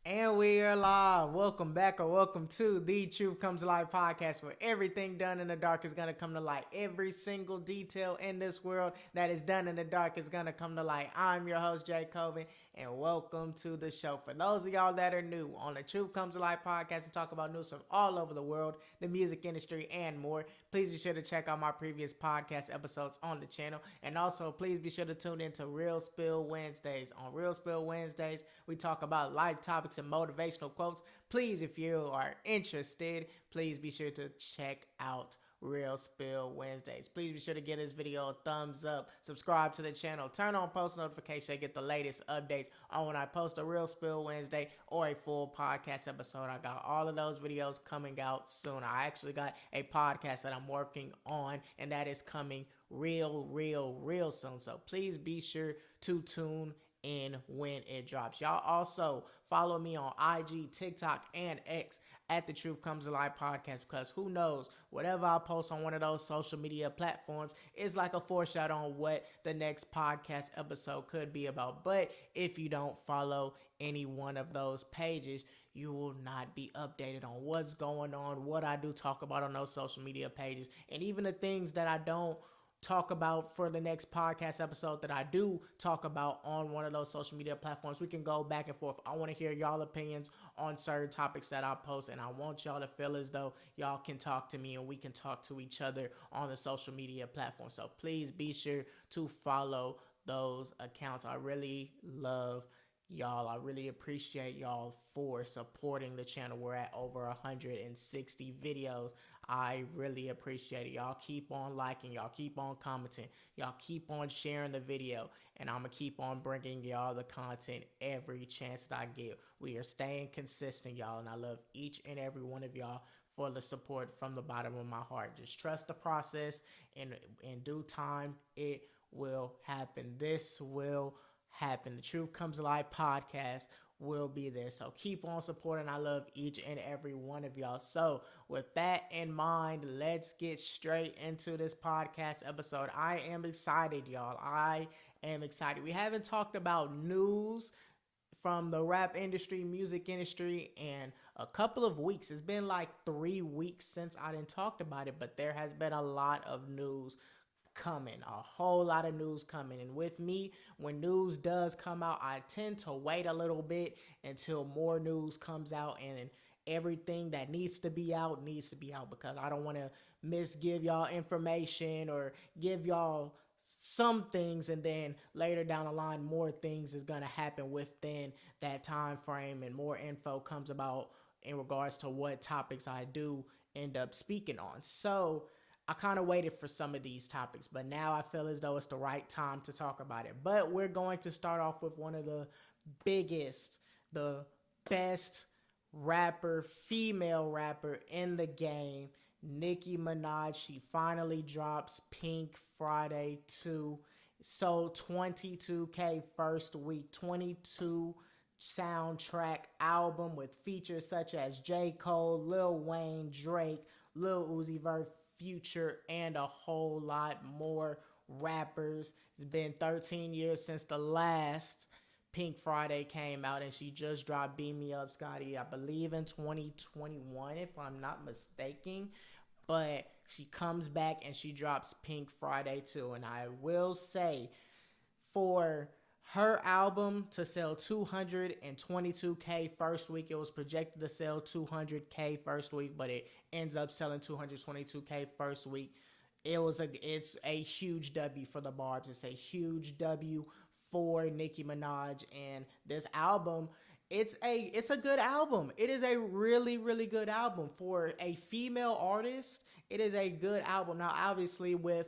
And we are live. Welcome back or welcome to the Truth Comes to Light podcast, where everything done in the dark is going to come to light. Every single detail in this world that is done in the dark is going to come to light. I'm your host, J Coven, and welcome to the show. For those of y'all that are new, on the Truth Comes to Light podcast, we talk about news from all over the world, the music industry, and more. Please be sure to check out my previous podcast episodes on the channel. And also, please be sure to tune in to Real Spill Wednesdays. On Real Spill Wednesdays, we talk about life topics and motivational quotes. Please, if you are interested, please be sure to check out Real Spill Wednesdays. Please be sure to give this video a thumbs up, subscribe to the channel, turn on post notifications to get the latest updates on when I post a Real Spill Wednesday or a full podcast episode. I got all of those videos coming out soon. I actually got a podcast that I'm working on, and that is coming real soon. So please be sure to tune in when it drops. Y'all also follow me on IG, TikTok, and X at the Truth Comes to Light podcast, because who knows, whatever I post on one of those social media platforms is like a foreshadow on what the next podcast episode could be about. But if you don't follow any one of those pages, you will not be updated on what's going on, what I do talk about on those social media pages, and even the things that I don't talk about for the next podcast episode that I do talk about on one of those social media platforms. We can go back and forth. I want to hear y'all opinions on certain topics that I post, and I want y'all to feel as though y'all can talk to me and we can talk to each other on the social media platform. So please be sure to follow those accounts. I really love y'all. I really appreciate y'all for supporting the channel. We're at over 160 videos. I really appreciate it. Y'all keep on liking, y'all keep on commenting, y'all keep on sharing the video, and I'm gonna keep on bringing y'all the content every chance that I get. We are staying consistent, y'all, and I love each and every one of y'all for the support from the bottom of my heart. Just trust the process, and in due time it will happen. This will happen. The Truth Comes to Light podcast will be there. So keep on supporting. I love each and every one of y'all. So with that in mind, let's get straight into this podcast episode. I am excited, y'all. I am excited. We haven't talked about news from the rap industry, music industry, in a couple of weeks. It's been like 3 weeks since I didn't talked about it, but there has been a lot of news coming, a whole lot of news coming. And with me, when news does come out, I tend to wait a little bit until more news comes out, and everything that needs to be out, because I don't want to misgive y'all information or give y'all some things and then later down the line more things is going to happen within that time frame, and more info comes about in regards to what topics I do end up speaking on. So I kind of waited for some of these topics, but now I feel as though it's the right time to talk about it. But we're going to start off with one of the biggest, the best rapper, female rapper in the game, Nicki Minaj. She finally drops Pink Friday 2. Sold 22K first week, 22 soundtrack album with features such as J Cole, Lil Wayne, Drake, Lil Uzi Vert, Future, and a whole lot more rappers. It's been 13 years since the last Pink Friday came out, and she just dropped Beam Me Up, Scotty, I believe in 2021, if I'm not mistaken. But she comes back and she drops Pink Friday 2. And I will say, for her album to sell 222K first week, it was projected to sell 200K first week, but it ends up selling 222K first week. It's a huge W for the Barbs. It's a huge W for Nicki Minaj, and this album, it's a good album. It is a really good album for a female artist. It is a good album. Now, obviously, with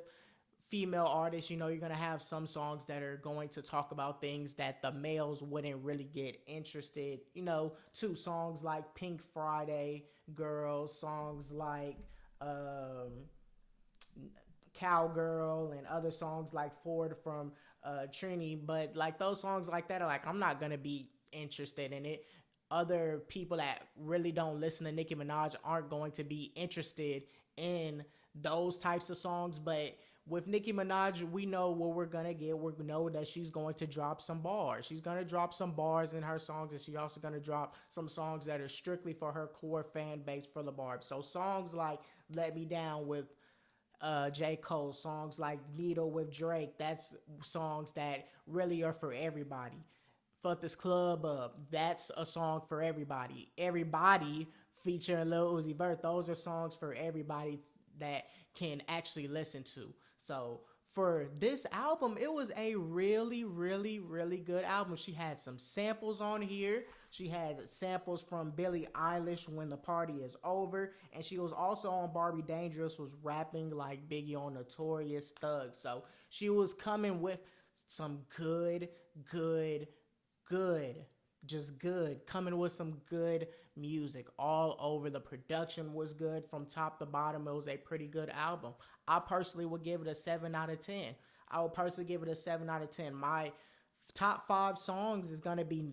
female artists, you're going to have some songs that are going to talk about things that the males wouldn't really get interested, to songs like Pink Friday, Girls, songs like Cowgirl, and other songs like Ford from Trini. But like those songs like that are like, I'm not going to be interested in it. Other people that really don't listen to Nicki Minaj aren't going to be interested in those types of songs. But with Nicki Minaj, we know what we're gonna get. We know that she's going to drop some bars. She's gonna drop some bars in her songs, and she's also gonna drop some songs that are strictly for her core fan base for the barbs. So songs like "Let Me Down" with J. Cole, songs like "Needle" with Drake, that's songs that really are for everybody. Fuck This Club Up, that's a song for everybody. Everybody featuring Lil Uzi Vert, those are songs for everybody that can actually listen to. So for this album, it was a really, really, really good album. She had some samples on here. She had samples from Billie Eilish, When the Party Is Over. And she was also on Barbie Dangerous, was rapping like Biggie on Notorious Thug. So she was coming with some good, just good, coming with some good music all over. The production was good from top to bottom. It was a pretty good album. I personally would give it a 7 out of 10. I would personally give it a 7 out of 10. My top 5 songs is going to be,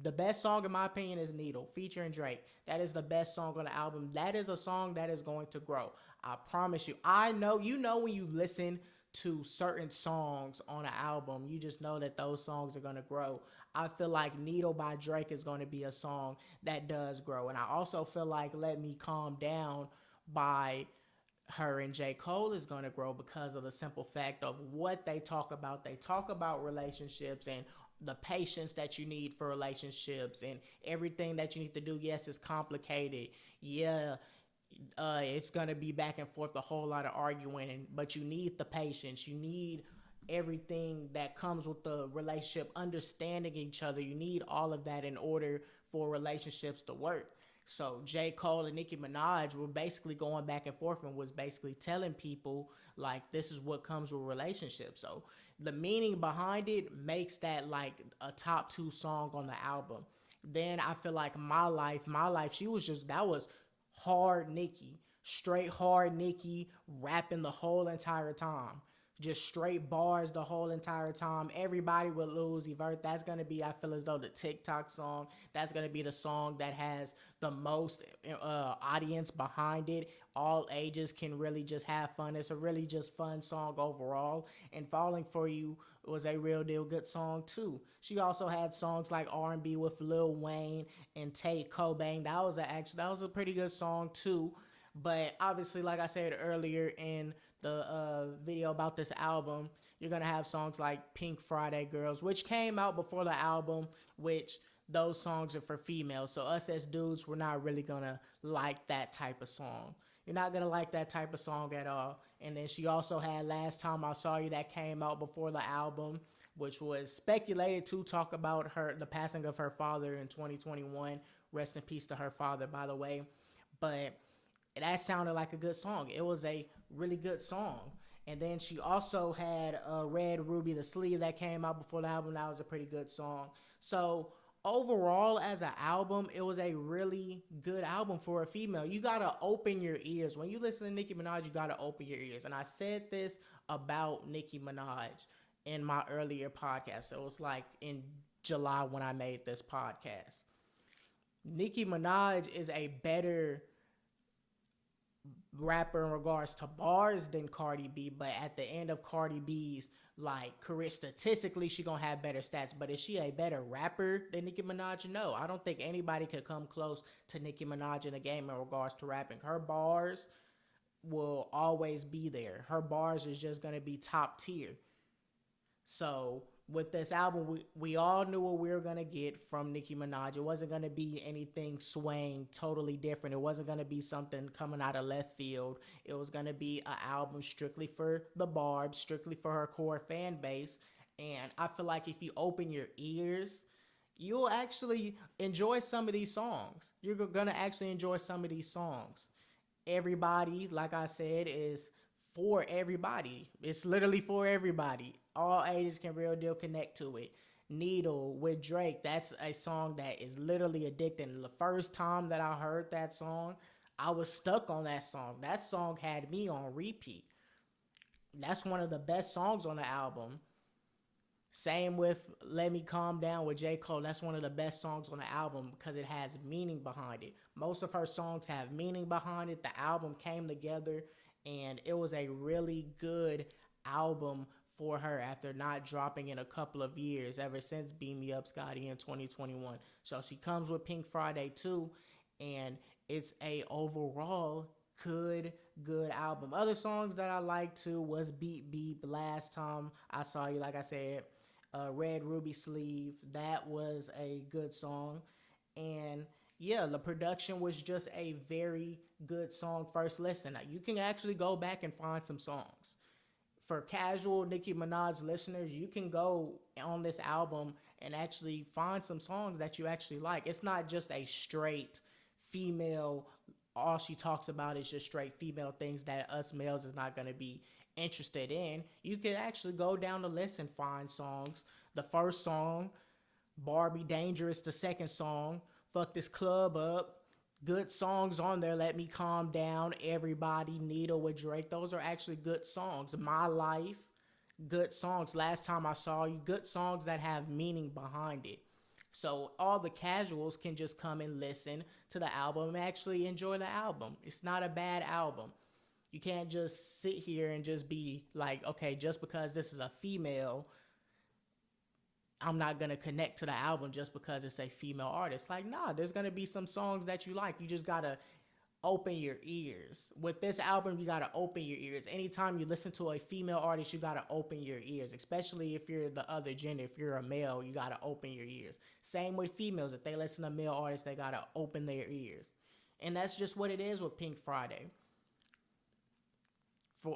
the best song in my opinion is Needle featuring Drake. That is the best song on the album. That is a song that is going to grow. I promise you. I know, you know, when you listen to certain songs on an album, you just know that those songs are going to grow. I feel like Needle by Drake is going to be a song that does grow. And I also feel like Let Me Calm Down by her and J. Cole is going to grow because of the simple fact of what they talk about. They talk about relationships and the patience that you need for relationships and everything that you need to do. Yes, it's complicated. Yeah, it's going to be back and forth, a whole lot of arguing, but you need the patience. You need everything that comes with the relationship, understanding each other. You need all of that in order for relationships to work. So J. Cole and Nicki Minaj were basically going back and forth and was basically telling people like this is what comes with relationships. So the meaning behind it makes that like a top 2 song on the album. Then I feel like My Life, she was just, that was hard Nicki, straight hard Nicki, rapping the whole entire time. Just straight bars the whole entire time. Everybody with Lil Uzi Vert, that's going to be, I feel as though, the TikTok song. That's going to be the song that has the most audience behind it. All ages can really just have fun. It's a really just fun song overall. And Falling For You was a real deal good song too. She also had songs like R&B with Lil Wayne and J Coven. That was a pretty good song too. But obviously, like I said earlier in the video about this album, you're going to have songs like Pink Friday Girls, which came out before the album, which those songs are for females. So us as dudes, we're not really going to like that type of song. You're not going to like that type of song at all. And then she also had Last Time I Saw You that came out before the album, which was speculated to talk about the passing of her father in 2021. Rest in peace to her father, by the way. But that sounded like a good song. It was a really good song. And then she also had Red Ruby the Sleeve that came out before the album. That was a pretty good song. So overall, as an album, it was a really good album for a female. You got to open your ears. When you listen to Nicki Minaj, you got to open your ears. And I said this about Nicki Minaj in my earlier podcast. It was like in July when I made this podcast. Nicki Minaj is a better rapper in regards to bars than Cardi B, but at the end of Cardi B's like career, statistically she gonna have better stats. But is she a better rapper than Nicki Minaj? No, I don't think anybody could come close to Nicki Minaj in the game in regards to rapping. Her bars will always be there. Her bars is just gonna be top tier. So with this album, we all knew what we were going to get from Nicki Minaj. It wasn't going to be anything swaying totally different. It wasn't going to be something coming out of left field. It was going to be an album strictly for the barbs, strictly for her core fan base. And I feel like if you open your ears, you'll actually enjoy some of these songs. You're going to actually enjoy some of these songs. Everybody, like I said, is for everybody. It's literally for everybody. All ages can real deal connect to it. Needle with Drake, that's a song that is literally addicting. The first time that I heard that song, I was stuck on that song. That song had me on repeat. That's one of the best songs on the album. Same with Let Me Calm Down with J. Cole. That's one of the best songs on the album because it has meaning behind it. Most of her songs have meaning behind it. The album came together and it was a really good album for her after not dropping in a couple of years, ever since Beam Me Up Scotty in 2021. So she comes with Pink Friday too, and it's a overall good album. Other songs that I liked too was Beep Beep, Last Time I Saw You, like I said, Red Ruby Sleeve. That was a good song. And yeah, the production was just a very good song first listen. Now, you can actually go back and find some songs. For casual Nicki Minaj listeners, you can go on this album and actually find some songs that you actually like. It's not just a straight female, all she talks about is just straight female things that us males is not going to be interested in. You could actually go down the list and find songs. The first song, Barbie Dangerous, the second song, Fuck This Club Up. Good songs on there. Let Me Calm Down, Everybody, Needle with Drake. Those are actually good songs. My Life, good songs. Last Time I Saw You, good songs that have meaning behind it. So all the casuals can just come and listen to the album and actually enjoy the album. It's not a bad album. You can't just sit here and just be like, okay, just because this is a female, I'm not going to connect to the album just because it's a female artist. Like, nah, there's going to be some songs that you like. You just got to open your ears. With this album, you got to open your ears. Anytime you listen to a female artist, you got to open your ears, especially if you're the other gender. If you're a male, you got to open your ears. Same with females. If they listen to male artists, they got to open their ears. And that's just what it is with Pink Friday.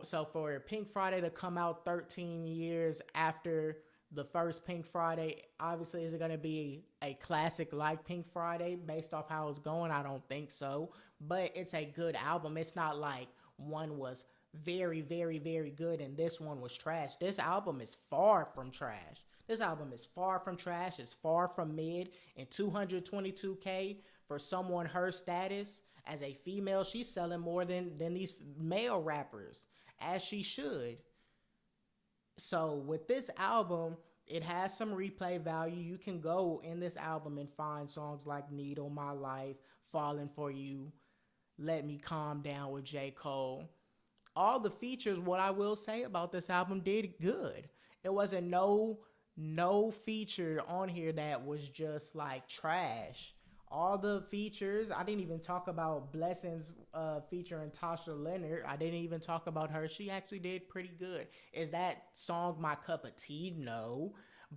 So for Pink Friday to come out 13 years after the first Pink Friday, obviously, is it going to be a classic like Pink Friday based off how it's going? I don't think so. But it's a good album. It's not like one was very, very, very good and this one was trash. This album is far from trash. This album is far from trash. It's far from mid. And 222K for someone her status as a female, she's selling more than these male rappers, as she should. So with this album, it has some replay value. You can go in this album and find songs like Needle, My Life, Falling For You, Let Me Calm Down with J. Cole. All the features, what I will say about this album, did good. It wasn't no feature on here that was just like trash. All the features, I didn't even talk about Blessings featuring Tasha Leonard. I didn't even talk about her. She actually did pretty good. Is that song my cup of tea? No.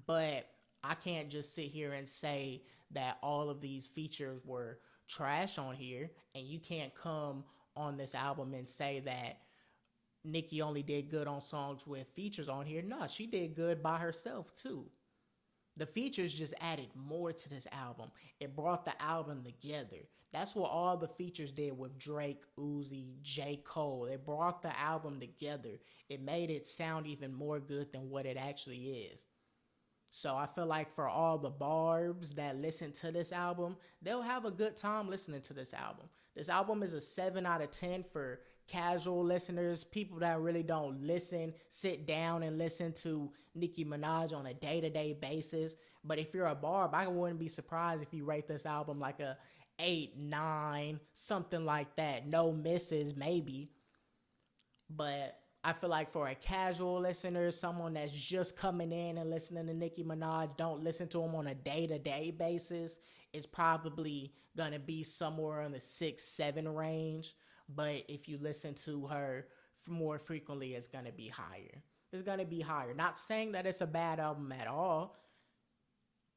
But I can't just sit here and say that all of these features were trash on here. And you can't come on this album and say that Nicki only did good on songs with features on here. No, she did good by herself too. The features just added more to this album. It brought the album together. That's what all the features did with Drake, Uzi, J. Cole. It brought the album together. It made it sound even more good than what it actually is. So I feel like for all the barbs that listen to this album, they'll have a good time listening to this album. This album is a 7 out of 10 for casual listeners, people that really don't sit down and listen to Nicki Minaj on a day-to-day basis. But if you're a barb, I wouldn't be surprised if you rate this album like a 8, 9, something like that. No misses, maybe. But I feel like for a casual listener, someone that's just coming in and listening to Nicki Minaj, don't listen to him on a day-to-day basis, it's probably going to be somewhere in the 6, 7 range. But if you listen to her more frequently, it's going to be higher. It's going to be higher. Not saying that it's a bad album at all.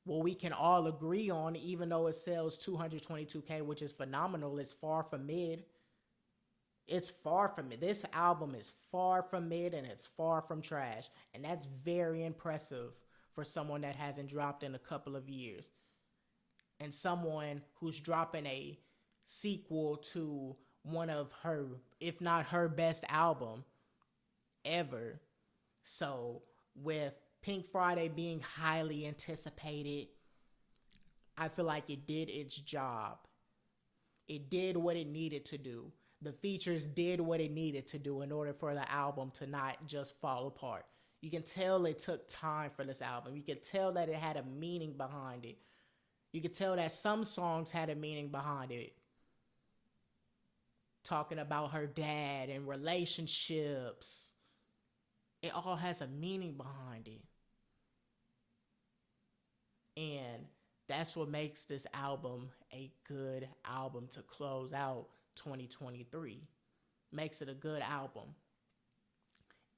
What we can all agree on, even though it sells 222K, which is phenomenal, it's far from mid. It's far from mid. This album is far from mid and it's far from trash. And that's very impressive for someone that hasn't dropped in a couple of years. And someone who's dropping a sequel to one of her, if not her best album ever. So with Pink Friday being highly anticipated, I feel like it did its job. It did what it needed to do. The features did what it needed to do in order for the album to not just fall apart. You can tell it took time for this album. You can tell that it had a meaning behind it. You can tell that some songs had a meaning behind it. Talking about her dad and relationships It all has a meaning behind it. And that's what makes this album a good album to close out 2023. Makes it a good album.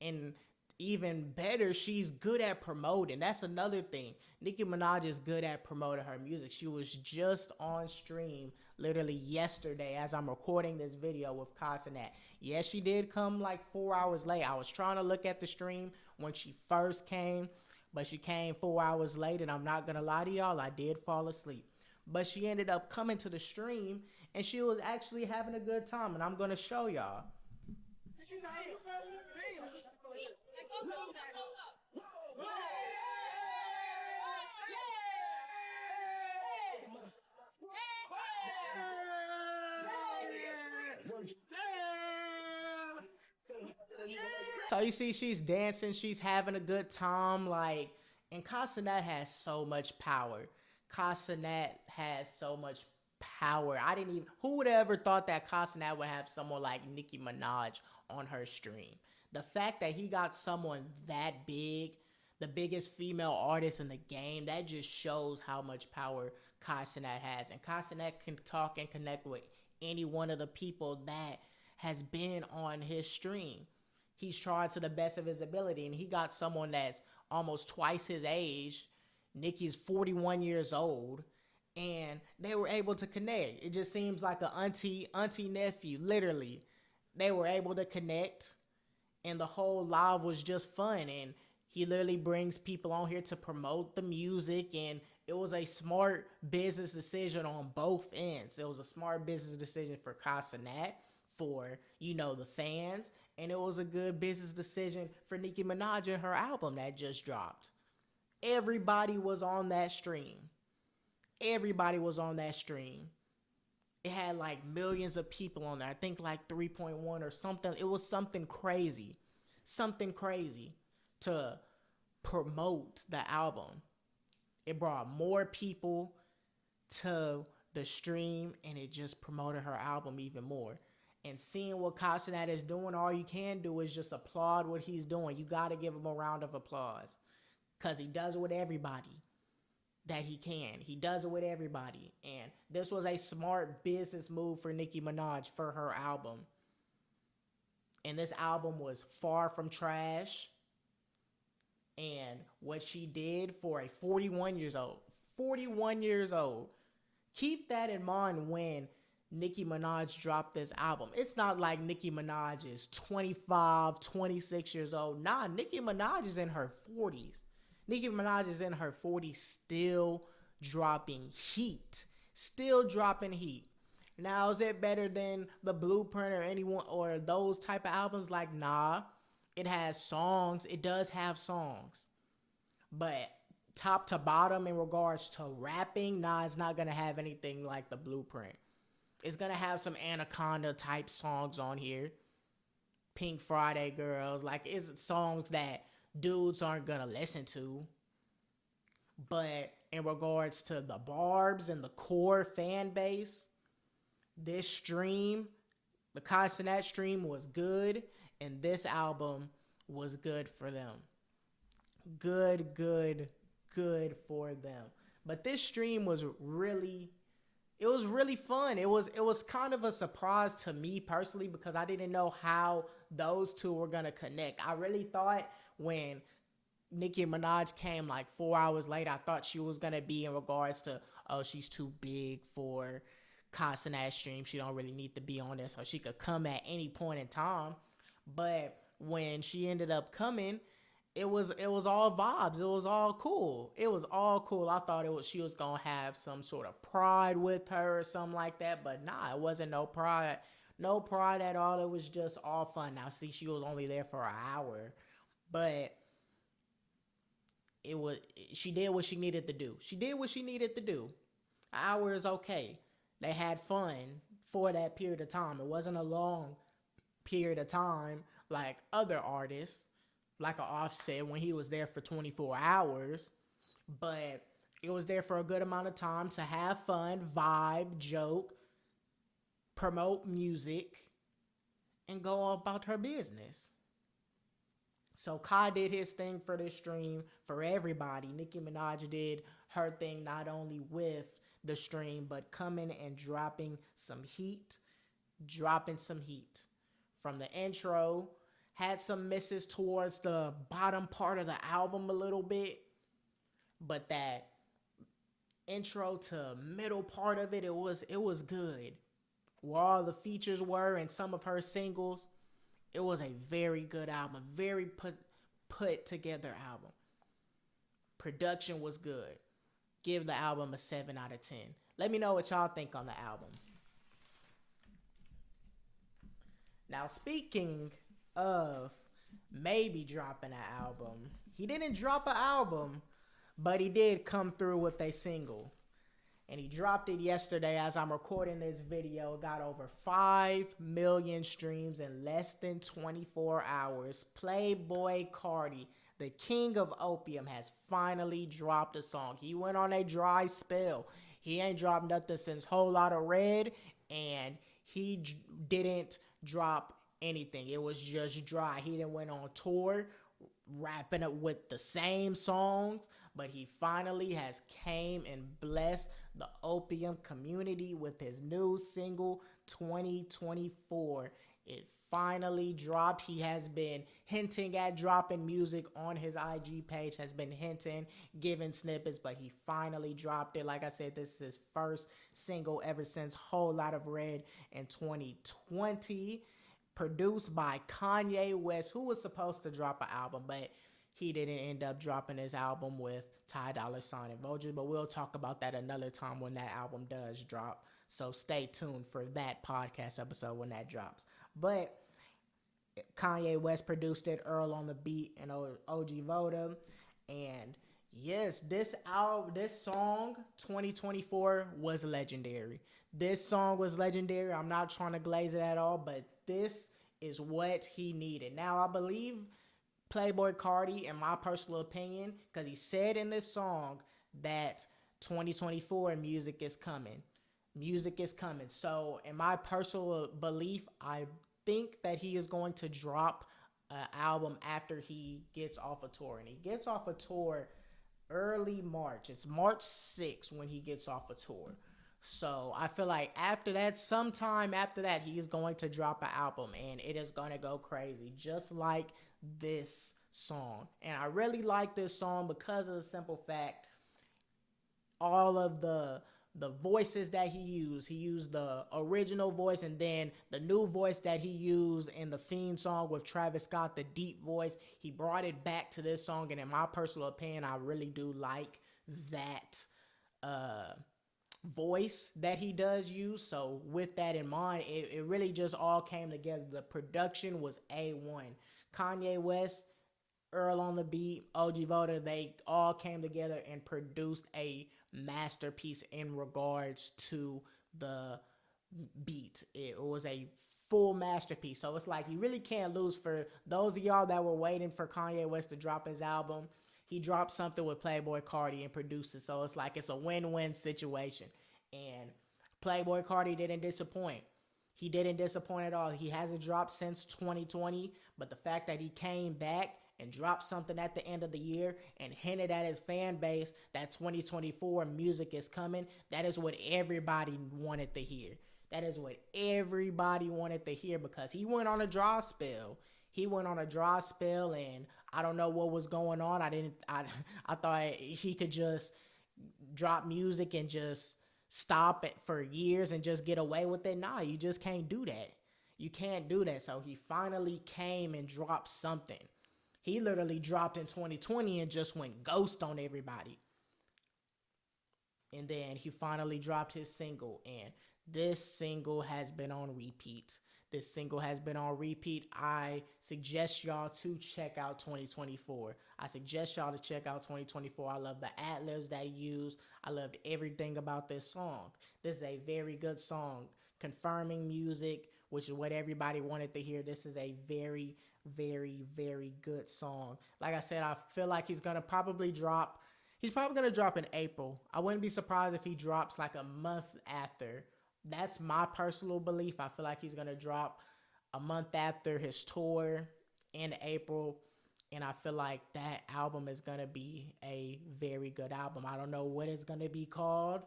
And even better, she's good at promoting. That's another thing. Nicki Minaj is good at promoting her music. She was just on stream literally yesterday as I'm recording this video with Casanat. Yes, she did come like 4 hours late. I was trying to look at the stream when she first came, but she came 4 hours late, and I'm not going to lie to y'all, I did fall asleep. But she ended up coming to the stream, and she was actually having a good time, and I'm going to show y'all. So you see, she's dancing, she's having a good time, like, and Casanat has so much power. Casanat has so much power. Who would have ever thought that Casanat would have someone like Nicki Minaj on her stream? The fact that he got someone that big, the biggest female artist in the game, that just shows how much power Casanat has. And Casanat can talk and connect with any one of the people that has been on his stream. He's tried to the best of his ability, and he got someone that's almost twice his age. Nicki's 41 years old, and they were able to connect. It just seems like an auntie nephew, literally. They were able to connect, and the whole live was just fun, and he literally brings people on here to promote the music, and it was a smart business decision on both ends. It was a smart business decision for Casanat, for, the fans, and it was a good business decision for Nicki Minaj and her album that just dropped. Everybody was on that stream. Everybody was on that stream. It had like millions of people on there. I think like 3.1 or something. It was something crazy. Something crazy to promote the album. It brought more people to the stream, and it just promoted her album even more. And seeing what Casanat is doing, all you can do is just applaud what he's doing. You got to give him a round of applause, because he does it with everybody that he can. He does it with everybody. And this was a smart business move for Nicki Minaj for her album. And this album was far from trash. And what she did for a 41 years old, keep that in mind when Nicki Minaj dropped this album. It's not like Nicki Minaj is 25, 26 years old. Nah, Nicki Minaj is in her 40s. Nicki Minaj is in her 40s, still dropping heat. Still dropping heat. Now, is it better than The Blueprint or anyone or those type of albums? Like, nah. It has songs. It does have songs. But top to bottom in regards to rapping, nah, it's not going to have anything like The Blueprint. It's going to have some Anaconda type songs on here. Pink Friday Girls. Like, it's songs that dudes aren't going to listen to. But in regards to the barbs and the core fan base, this stream, the Casanat stream, was good. And this album was good for them. Good for them. But this stream was really fun. It was kind of a surprise to me personally, because I didn't know how those two were going to connect. I really thought when Nicki Minaj came like 4 hours later, I thought she was going to be in regards to, oh, she's too big for Casanat stream. She don't really need to be on there, so she could come at any point in time. But when she ended up coming, it was all vibes. It was all cool. I thought she was gonna have some sort of pride with her or something like that, but nah, it wasn't no pride at all. It was just all fun. Now, see, she was only there for an hour, but she did what she needed to do. An hour is okay. They had fun for that period of time. It wasn't a long period of time like other artists, like an Offset when he was there for 24 hours, but it was there for a good amount of time to have fun, vibe, joke, promote music, and go about her business. So Kai did his thing for this stream for everybody. Nicki Minaj did her thing not only with the stream, but coming and dropping some heat. From the intro, had some misses towards the bottom part of the album a little bit, but that intro to middle part of it, it was good. Where all the features were and some of her singles, it was a very good album, very put together album. Production was good. Give the album a 7 out of 10. Let me know what y'all think on the album. Now, speaking of maybe dropping an album, he didn't drop an album, but he did come through with a single. And he dropped it yesterday as I'm recording this video. Got over 5 million streams in less than 24 hours. Playboi Carti, the king of opium, has finally dropped a song. He went on a dry spell. He ain't dropped nothing since Whole Lotta Red, and he didn't drop anything. It was just dry. He didn't went on tour rapping it with the same songs, but he finally has came and blessed the opium community with his new single 2024. It finally dropped. He has been hinting at dropping music on his IG page, has been hinting, giving snippets, but he finally dropped it. Like I said, this is his first single ever since Whole Lot of Red in 2020. Produced by Kanye West, who was supposed to drop an album, but he didn't end up dropping his album with Ty Dolla $ign and Vultures, but we'll talk about that another time when that album does drop. So stay tuned for that podcast episode when that drops. But Kanye West produced it, Earl on the beat, and OG Voda. And yes, this song, 2024, was legendary. This song was legendary. I'm not trying to glaze it at all, but this is what he needed. Now, I believe Playboi Carti, in my personal opinion, because he said in this song that 2024 music is coming. Music is coming. So, in my personal belief, I think that he is going to drop an album after he gets off a tour. And he gets off a tour early March. It's March 6th when he gets off a tour. So I feel like after that, sometime after that, he's going to drop an album and it is going to go crazy, just like this song. And I really like this song because of the simple fact, all of the voices that he used the original voice and then the new voice that he used in the Fiend song with Travis Scott, the deep voice. He brought it back to this song, and in my personal opinion, I really do like that voice that he does use. So with that in mind, it really just all came together. The production was A1. Kanye West, Earl on the beat, OG Voda, they all came together and produced a masterpiece in regards to the beat. It was a full masterpiece. So it's like you really can't lose. For those of y'all that were waiting for Kanye West to drop his album, he dropped something with Playboi Carti and produced it. So it's like it's a win-win situation. And Playboi Carti didn't disappoint. He didn't disappoint at all. He hasn't dropped since 2020, but the fact that he came back and dropped something at the end of the year and hinted at his fan base that 2024 music is coming, that is what everybody wanted to hear. That is what everybody wanted to hear, because he went on a dry spell. He went on a dry spell, and I don't know what was going on. I thought he could just drop music and just stop it for years and just get away with it. Nah, you just can't do that. You can't do that. So he finally came and dropped something. He literally dropped in 2020 and just went ghost on everybody. And then he finally dropped his single, and this single has been on repeat. This single has been on repeat. I suggest y'all to check out 2024. I suggest y'all to check out 2024. I love the ad-libs that he used. I loved everything about this song. This is a very good song. Confirming music, which is what everybody wanted to hear. This is a very, very, very good song. Like I said, I feel like he's probably going to drop in April. I wouldn't be surprised if he drops like a month after. That's my personal belief. I feel like he's going to drop a month after his tour in April. And I feel like that album is going to be a very good album. I don't know what it's going to be called,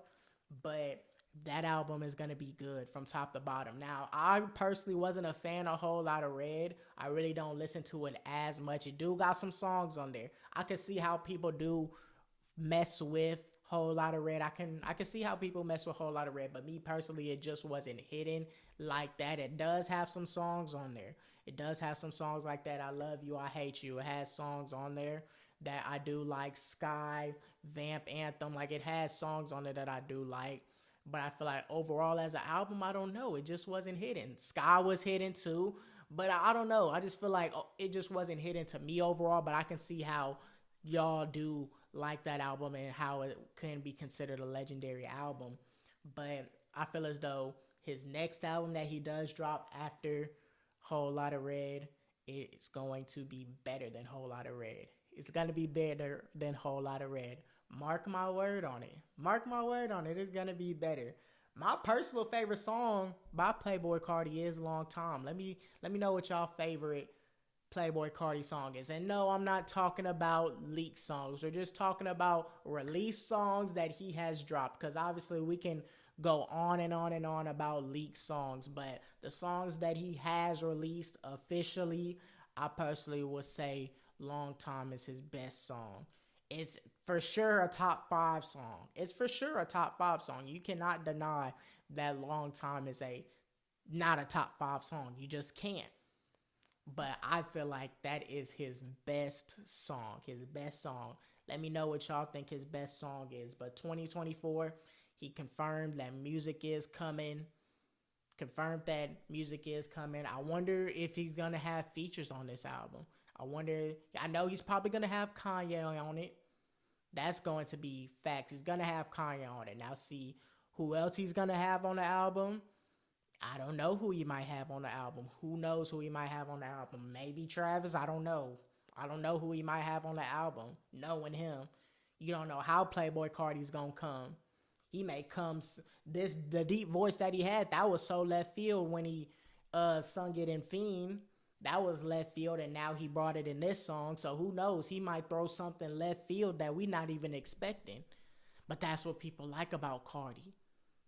but that album is going to be good from top to bottom. Now, I personally wasn't a fan of Whole Lotta Red. I really don't listen to it as much. It do got some songs on there. I can see how people do mess with Whole Lotta Red. I can see how people mess with Whole Lotta Red, but me personally, it just wasn't hitting like that. It does have some songs on there. It does have some songs like that. I Love You, I Hate You. It has songs on there that I do like. Sky, Vamp Anthem. Like, it has songs on there that I do like. But I feel like overall as an album, I don't know. It just wasn't hitting. Sky was hitting too. But I don't know. I just feel like it just wasn't hitting to me overall. But I can see how y'all do like that album and how it can be considered a legendary album. But I feel as though his next album that he does drop after Whole Lotta Red, it's going to be better than Whole Lotta Red. It's going to be better than Whole Lotta Red. Mark my word on it. Mark my word on it. It's going to be better. My personal favorite song by Playboi Carti is Long Time. Let me know what y'all favorite Playboi Carti song is. And no, I'm not talking about leaked songs. We're just talking about released songs that he has dropped. Because obviously we can go on and on and on about leaked songs. But the songs that he has released officially, I personally would say Long Time is his best song. It's for sure a top 5 song. It's for sure a top 5 song. You cannot deny that Long Time is not a top 5 song. You just can't. But I feel like that is his best song. His best song. Let me know what y'all think his best song is. But 2024, he confirmed that music is coming. I wonder if he's going to have features on this album. I know he's probably going to have Kanye on it. That's going to be facts. He's going to have Kanye on it. Now, see who else he's going to have on the album. I don't know who he might have on the album. Who knows who he might have on the album? Maybe Travis. I don't know. I don't know who he might have on the album. Knowing him, you don't know how Playboi Carti's going to come. He may come. The deep voice that he had, that was so left field when he sung it in Fiend. That was left field, and now he brought it in this song. So who knows? He might throw something left field that we not even expecting. But that's what people like about Carti.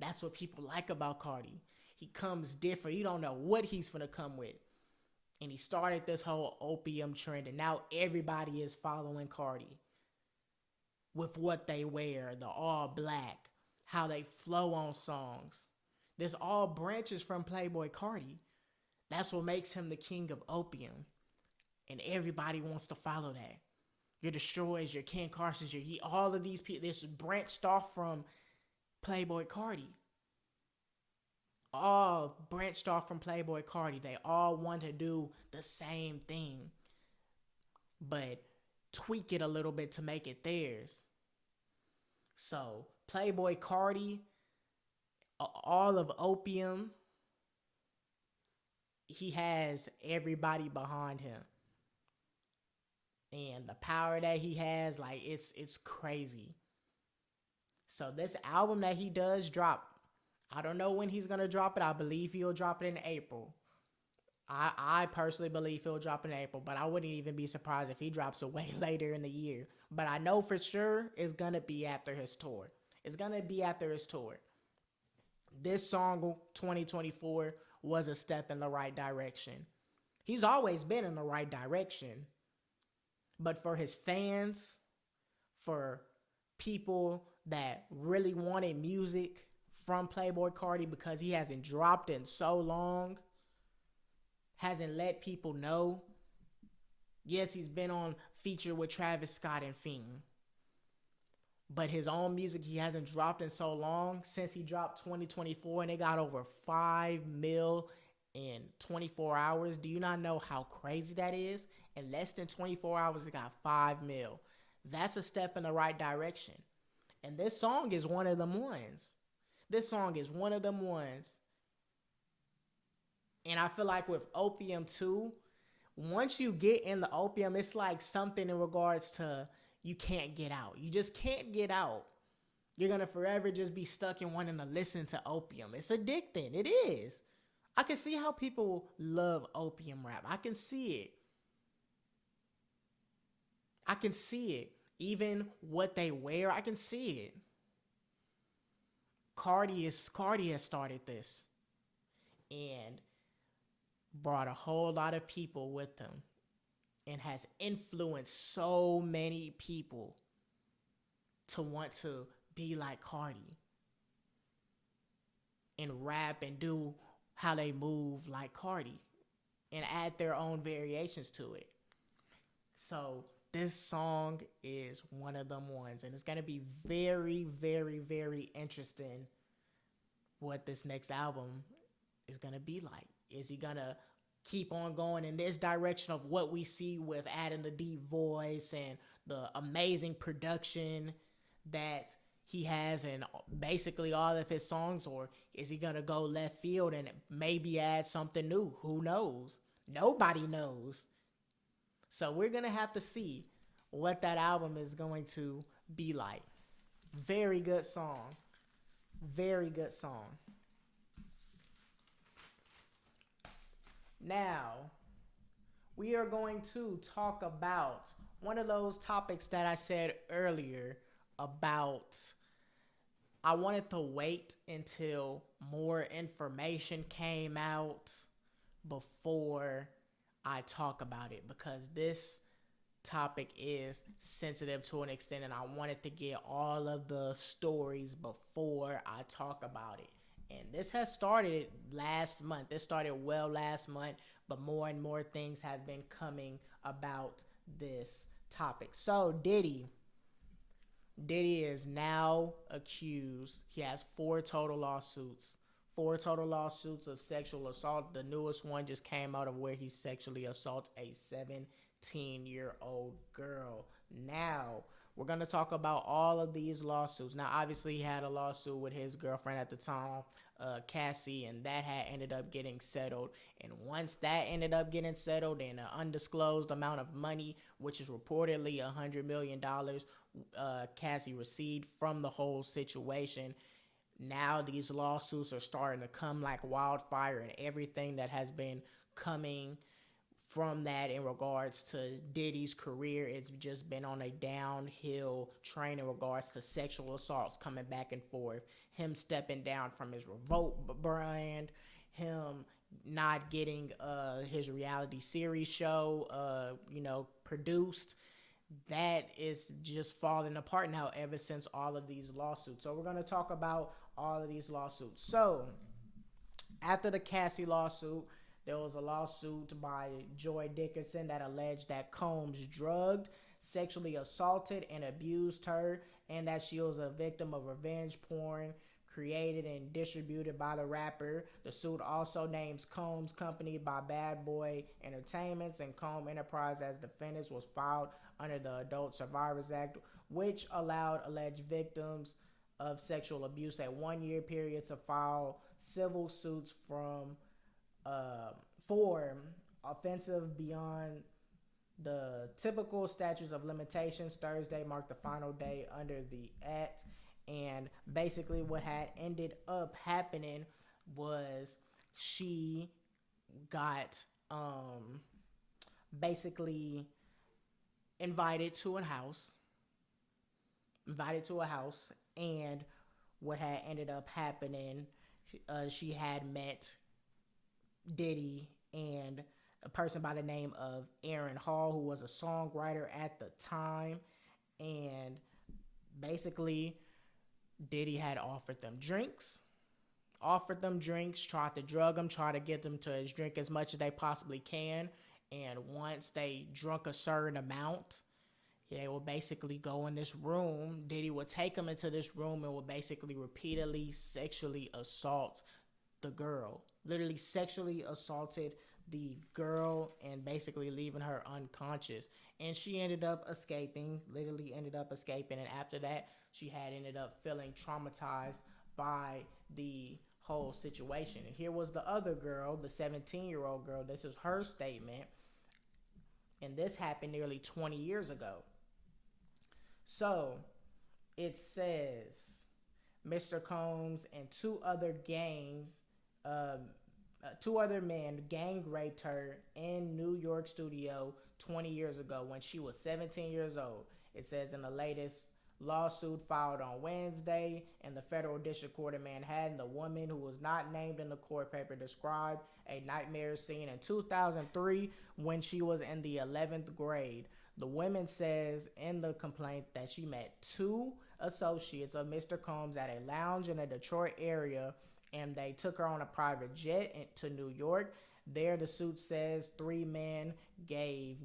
That's what people like about Carti. He comes different. You don't know what he's going to come with. And he started this whole opium trend, and now everybody is following Carti. With what they wear, the all black, how they flow on songs. This all branches from Playboi Carti. That's what makes him the king of opium. And everybody wants to follow that. Your Destroys, your Ken Carsons, all of these people, this branched off from Playboi Carti. All branched off from Playboi Carti. They all want to do the same thing, but tweak it a little bit to make it theirs. So Playboi Carti, all of opium, he has everybody behind him. And the power that he has, like, it's crazy. So this album that he does drop, I don't know when he's going to drop it. I believe he'll drop it in April. I personally believe he'll drop it in April, but I wouldn't even be surprised if he drops it way later in the year. But I know for sure it's going to be after his tour. It's going to be after his tour. This song, 2024, was a step in the right direction. He's always been in the right direction. But for his fans, for people that really wanted music from Playboi Carti, because he hasn't dropped in so long, hasn't let people know. Yes, he's been on feature with Travis Scott and Fiend, but his own music he hasn't dropped in so long. Since he dropped 2024 and they got over 5 mil in 24 hours. Do you not know how crazy that is? In less than 24 hours, it got 5 mil. That's a step in the right direction. And this song is one of them ones. And I feel like with Opium too, once you get in the Opium, it's like something in regards to you can't get out. You just can't get out. You're going to forever just be stuck in wanting to listen to Opium. It's addicting. It is. I can see how people love Opium rap. I can see it. I can see it. Even what they wear, I can see it. Cardi has started this and brought a whole lot of people with him and has influenced so many people to want to be like Cardi and rap and do how they move like Cardi and add their own variations to it. So this song is one of them ones, and it's gonna be very, very, very interesting what this next album is gonna be like. Is he gonna keep on going in this direction of what we see with adding the deep voice and the amazing production that he has in basically all of his songs, or is he gonna go left field and maybe add something new? Who knows? Nobody knows. So we're gonna have to see what that album is going to be like. Very good song. Very good song. Now, we are going to talk about one of those topics that I said earlier about I wanted to wait until more information came out before I talk about it, because this topic is sensitive to an extent and I wanted to get all of the stories before I talk about it. And this has started last month. This started well last month, but more and more things have been coming about this topic. So Diddy is now accused. He has 4 total lawsuits. 4 total lawsuits of sexual assault. The newest one just came out of where he sexually assaults a 17-year-old girl. Now, we're going to talk about all of these lawsuits. Now, obviously, he had a lawsuit with his girlfriend at the time, Cassie, and that had ended up getting settled. And once that ended up getting settled in an undisclosed amount of money, which is reportedly $100 million, Cassie received from the whole situation. Now these lawsuits are starting to come like wildfire, and everything that has been coming from that in regards to Diddy's career, it's just been on a downhill train in regards to sexual assaults coming back and forth. Him stepping down from his Revolt brand, him not getting his reality series show, produced. That is just falling apart now ever since all of these lawsuits. So we're going to talk about all of these lawsuits. So after the Cassie lawsuit, there was a lawsuit by Joy Dickinson that alleged that Combs drugged, sexually assaulted, and abused her, and that she was a victim of revenge porn created and distributed by the rapper. The suit also names Combs Company by Bad Boy Entertainments and Comb Enterprise as defendants. Was filed under the Adult Survivors Act, which allowed alleged victims of sexual abuse a 1-year period to file civil suits for offensive beyond the typical statutes of limitations. Thursday marked the final day under the act, and basically what had ended up happening was she got basically invited to a house, and what had ended up happening, she had met Diddy and a person by the name of Aaron Hall, who was a songwriter at the time, and basically Diddy had offered them drinks, tried to drug them, tried to get them to drink as much as they possibly can, and once they drunk a certain amount, they will basically go in this room. Diddy would take them into this room and would basically repeatedly sexually assault the girl. Literally sexually assaulted the girl and basically leaving her unconscious. And she ended up escaping, and after that, she had ended up feeling traumatized by the whole situation. And here was the other girl, the 17-year-old girl. This is her statement. And this happened nearly 20 years ago. So it says Mr. Combs and 2 other gang two other men gang raped her in New York studio 20 years ago when she was 17 years old. It says in the latest lawsuit filed on Wednesday in the federal district court in Manhattan, the woman, who was not named in the court paper, described a nightmare scene in 2003 when she was in the 11th grade. The woman says in the complaint that she met two associates of Mr. Combs at a lounge in the Detroit area, and they took her on a private jet to New York. There, the suit says three men gave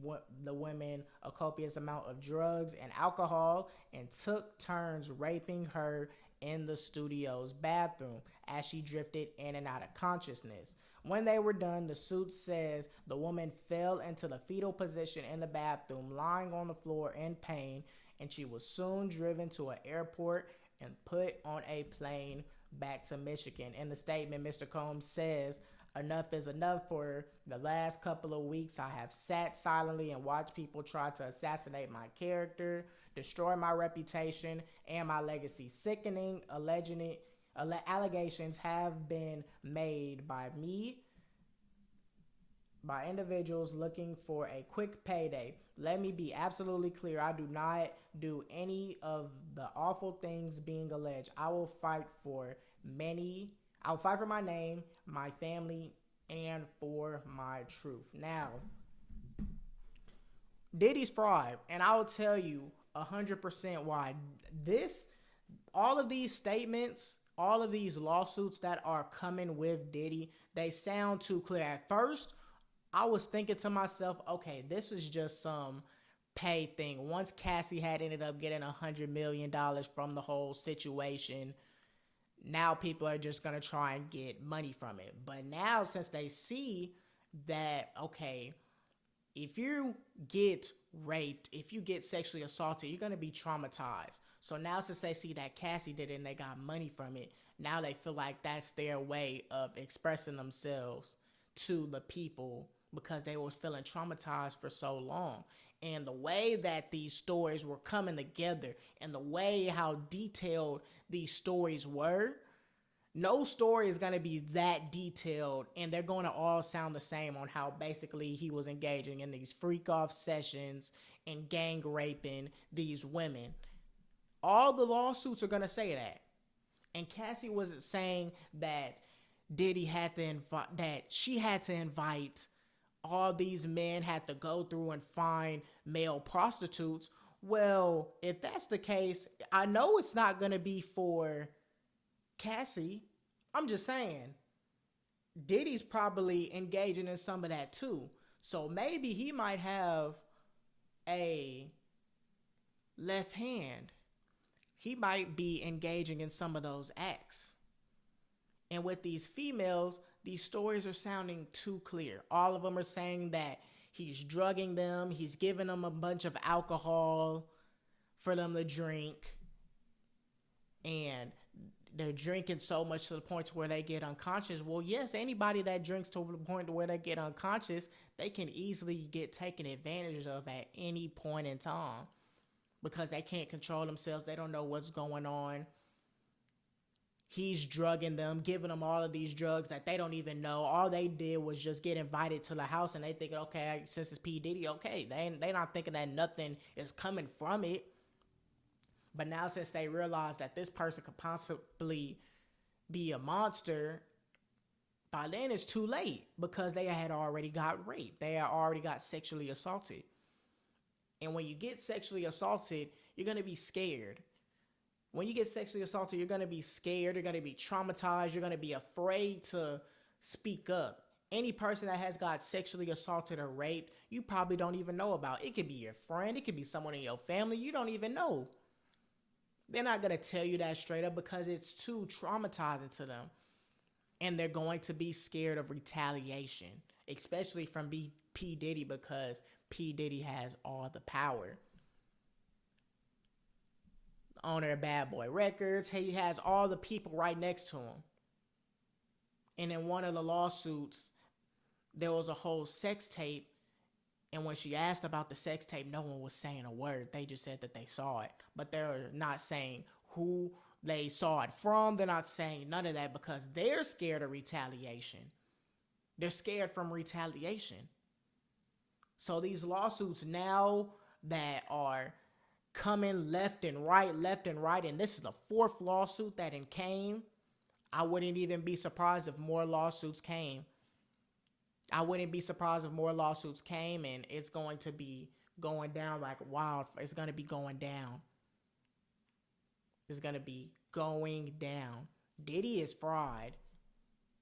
the women a copious amount of drugs and alcohol and took turns raping her in the studio's bathroom as she drifted in and out of consciousness. When they were done, the suit says the woman fell into the fetal position in the bathroom, lying on the floor in pain, and she was soon driven to an airport and put on a plane back to Michigan. In the statement, Mr. Combs says, "Enough is enough. For the last couple of weeks, I have sat silently and watched people try to assassinate my character, destroy my reputation and my legacy. Sickening allegations have been made by me, by individuals looking for a quick payday. Let me be absolutely clear. I do not do any of the awful things being alleged. I will fight for my name, my family, and for my truth." Now, Diddy's fraud, and I'll tell you 100% why. All of these statements, all of these lawsuits that are coming with Diddy, they sound too clear. At first, I was thinking to myself, okay, this is just some pay thing. Once Cassie had ended up getting $100 million from the whole situation, now people are just going to try and get money from it. But now, since they see that, okay, if you get raped, if you get sexually assaulted, you're going to be traumatized. So now, since they see that Cassie did it and they got money from it, now they feel like that's their way of expressing themselves to the people, because they was feeling traumatized for so long. And the way that these stories were coming together and the way how detailed these stories were, no story is going to be that detailed, and they're going to all sound the same on how basically he was engaging in these freak-off sessions and gang raping these women. All the lawsuits are going to say that. And Cassie wasn't saying that Diddy had to invite, that she had to invite all these men, had to go through and find male prostitutes. Well, if that's the case, I know it's not going to be for Cassie. I'm just saying, Diddy's probably engaging in some of that too. So maybe he might have a left hand. He might be engaging in some of those acts. And with these females, these stories are sounding too clear. All of them are saying that he's drugging them, he's giving them a bunch of alcohol for them to drink, and they're drinking so much to the point where they get unconscious. Well, yes, anybody that drinks to the point where they get unconscious, they can easily get taken advantage of at any point in time because they can't control themselves. They don't know what's going on. He's drugging them, giving them all of these drugs that they don't even know. All they did was just get invited to the house, and they think, okay, since it's P. Diddy, okay. They not thinking that nothing is coming from it. But now, since they realize that this person could possibly be a monster, by then it's too late, because they had already got raped. They had already got sexually assaulted. And when you get sexually assaulted, you're going to be scared. When you get sexually assaulted, you're going to be scared. You're going to be traumatized. You're going to be afraid to speak up. Any person that has got sexually assaulted or raped, you probably don't even know about. It could be your friend. It could be someone in your family. You don't even know. They're not going to tell you that straight up because it's too traumatizing to them. And they're going to be scared of retaliation, especially from P. Diddy, because P. Diddy has all the power. Owner of Bad Boy Records, he has all the people right next to him. And in one of the lawsuits, there was a whole sex tape. And when she asked about the sex tape, no one was saying a word. They just said that they saw it. But they're not saying who they saw it from. They're not saying none of that because they're scared of retaliation. They're scared from retaliation. So these lawsuits now that are coming left and right, and this is the fourth lawsuit that came. I wouldn't even be surprised if more lawsuits came. I wouldn't be surprised if more lawsuits came, and it's going to be going down like wild. It's going to be going down. It's going to be going down. Diddy is fried.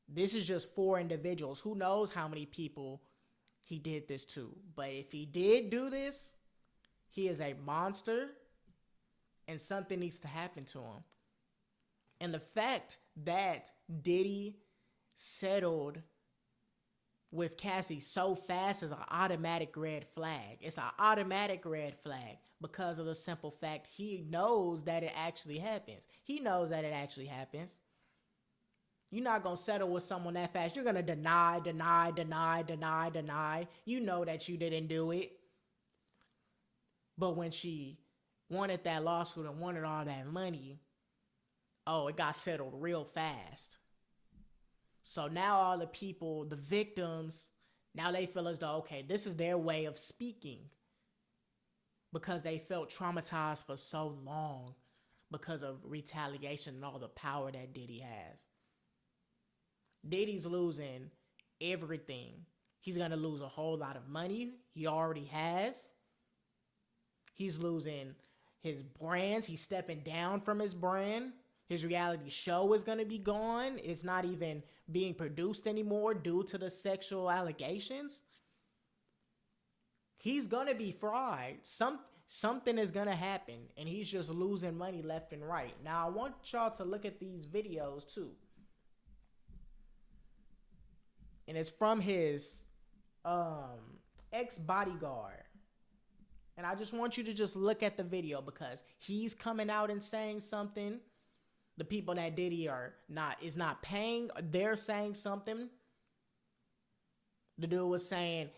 This is just four individuals. Who knows how many people he did this to? But if he did do this, he is a monster, and something needs to happen to him. And the fact that Diddy settled with Cassie so fast is an automatic red flag. It's an automatic red flag because of the simple fact he knows that it actually happens. He knows that it actually happens. You're not going to settle with someone that fast. You're going to deny. You know that you didn't do it. But when she wanted that lawsuit and wanted all that money, oh, it got settled real fast. So now all the people, the victims, now they feel as though, okay, this is their way of speaking because they felt traumatized for so long because of retaliation and all the power that Diddy has. Diddy's losing everything. He's going to lose a whole lot of money. He already has. He's losing his brands. He's stepping down from his brand. His reality show is going to be gone. It's not even being produced anymore due to the sexual allegations. He's going to be fried. Something is going to happen, and he's just losing money left and right. Now, I want y'all to look at these videos, too. And it's from his ex-bodyguard. And I just want you to just look at the video because he's coming out and saying something. The people that Diddy is not paying, they're saying something. The dude was saying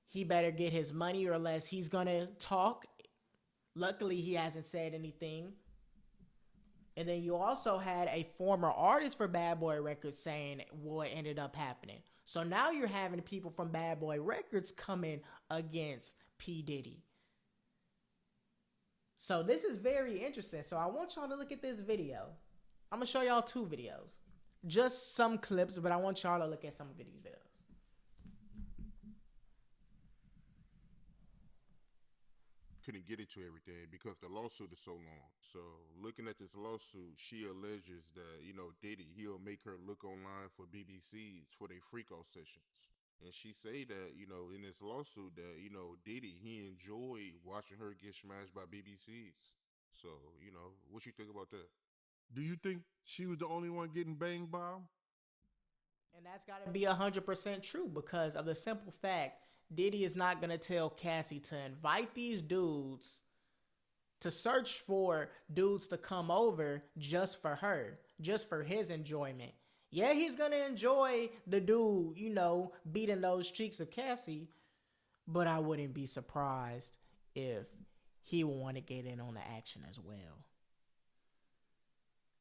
he better get his money or else he's going to talk. Luckily, he hasn't said anything. And then you also had a former artist for Bad Boy Records saying what ended up happening. So now you're having people from Bad Boy Records coming against P. Diddy. So this is very interesting. So I want y'all to look at this video. I'm going to show y'all two videos. Just some clips, but I want y'all to look at some of these videos. Couldn't get into everything because the lawsuit is so long. So looking at this lawsuit, she alleges that, Diddy, he'll make her look online for BBCs for their freak-off sessions. And she say that, in this lawsuit that, Diddy, he enjoyed watching her get smashed by BBCs. So, what you think about that? Do you think she was the only one getting banged by him? And that's got to be 100% true because of the simple fact Diddy is not going to tell Cassie to invite these dudes to search for dudes to come over just for her, just for his enjoyment. Yeah, he's going to enjoy the dude, beating those cheeks of Cassie, but I wouldn't be surprised if he would want to get in on the action as well.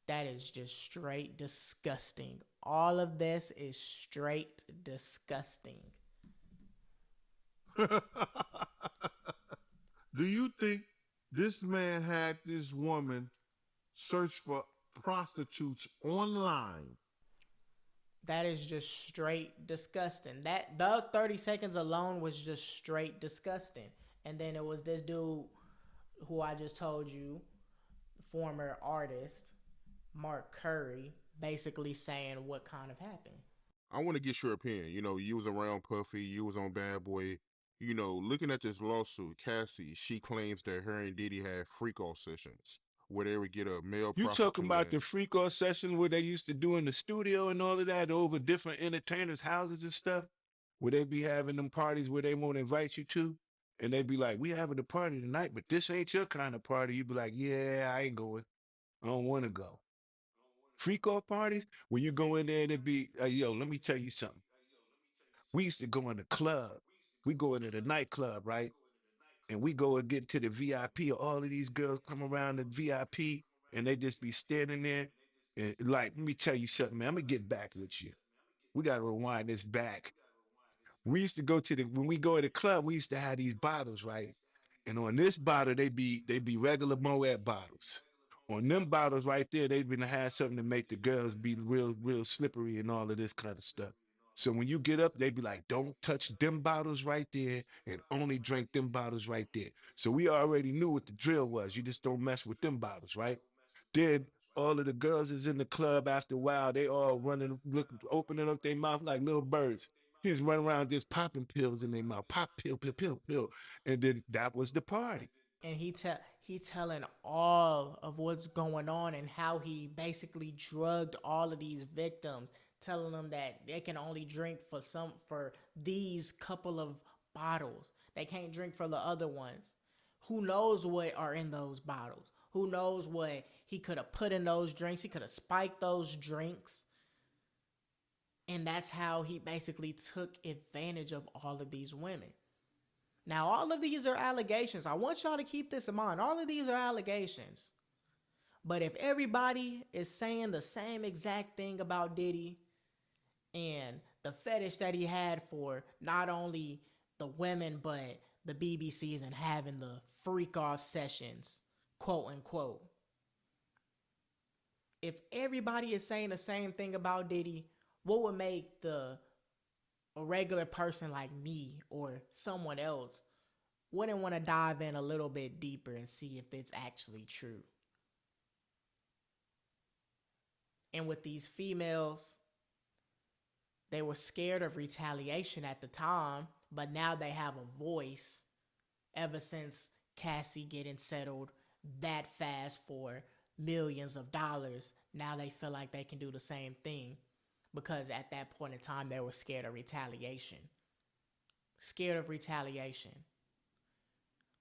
That is just straight disgusting. All of this is straight disgusting. Do you think this man had this woman search for prostitutes online? That is just straight disgusting. That the 30 seconds alone was just straight disgusting. And then it was this dude who I just told you, former artist, Mark Curry, basically saying what kind of happened. I want to get your opinion. You was around Puffy, you was on Bad Boy. Looking at this lawsuit, Cassie, she claims that her and Diddy had freak-off sessions where they would get a male You prostitute. talking about the freak-off session where they used to do in the studio and all of that over different entertainers' houses and stuff? Where they be having them parties where they won't invite you to? And they be like, we having a party tonight, but this ain't your kind of party. You be like, yeah, I ain't going. I don't want to go. Freak-off parties, when you go in there and it be, yo, let me tell you something. We used to go in the club. We go into the nightclub, right? And we go and get to the VIP. All of these girls come around the VIP and they just be standing there. And like, let me tell you something, man. I'm going to get back with you. We got to rewind this back. We used to go to when we go to the club, we used to have these bottles, right? And on this bottle, they be regular Moet bottles. On them bottles right there, they've been to have something to make the girls be real slippery and all of this kind of stuff. So when you get up, they be like, don't touch them bottles right there and only drink them bottles right there. So we already knew what the drill was. You just don't mess with them bottles, right? Then all of the girls is in the club after a while. They all running, looking, opening up their mouth like little birds. He's running around just popping pills in their mouth. Pop pill, pill, pill, pill. And then that was the party. And he telling all of what's going on and how he basically drugged all of these victims, telling them that they can only drink for these couple of bottles. They can't drink for the other ones. Who knows what are in those bottles? Who knows what he could have put in those drinks? He could have spiked those drinks. And that's how he basically took advantage of all of these women. Now, all of these are allegations. I want y'all to keep this in mind. All of these are allegations. But if everybody is saying the same exact thing about Diddy and the fetish that he had for not only the women, but the BBCs and having the freak off sessions, quote unquote. If everybody is saying the same thing about Diddy, what would make a regular person like me or someone else wouldn't want to dive in a little bit deeper and see if it's actually true? And with these females, they were scared of retaliation at the time, but now they have a voice ever since Cassie getting settled that fast for millions of dollars. Now they feel like they can do the same thing because at that point in time, they were scared of retaliation. Scared of retaliation.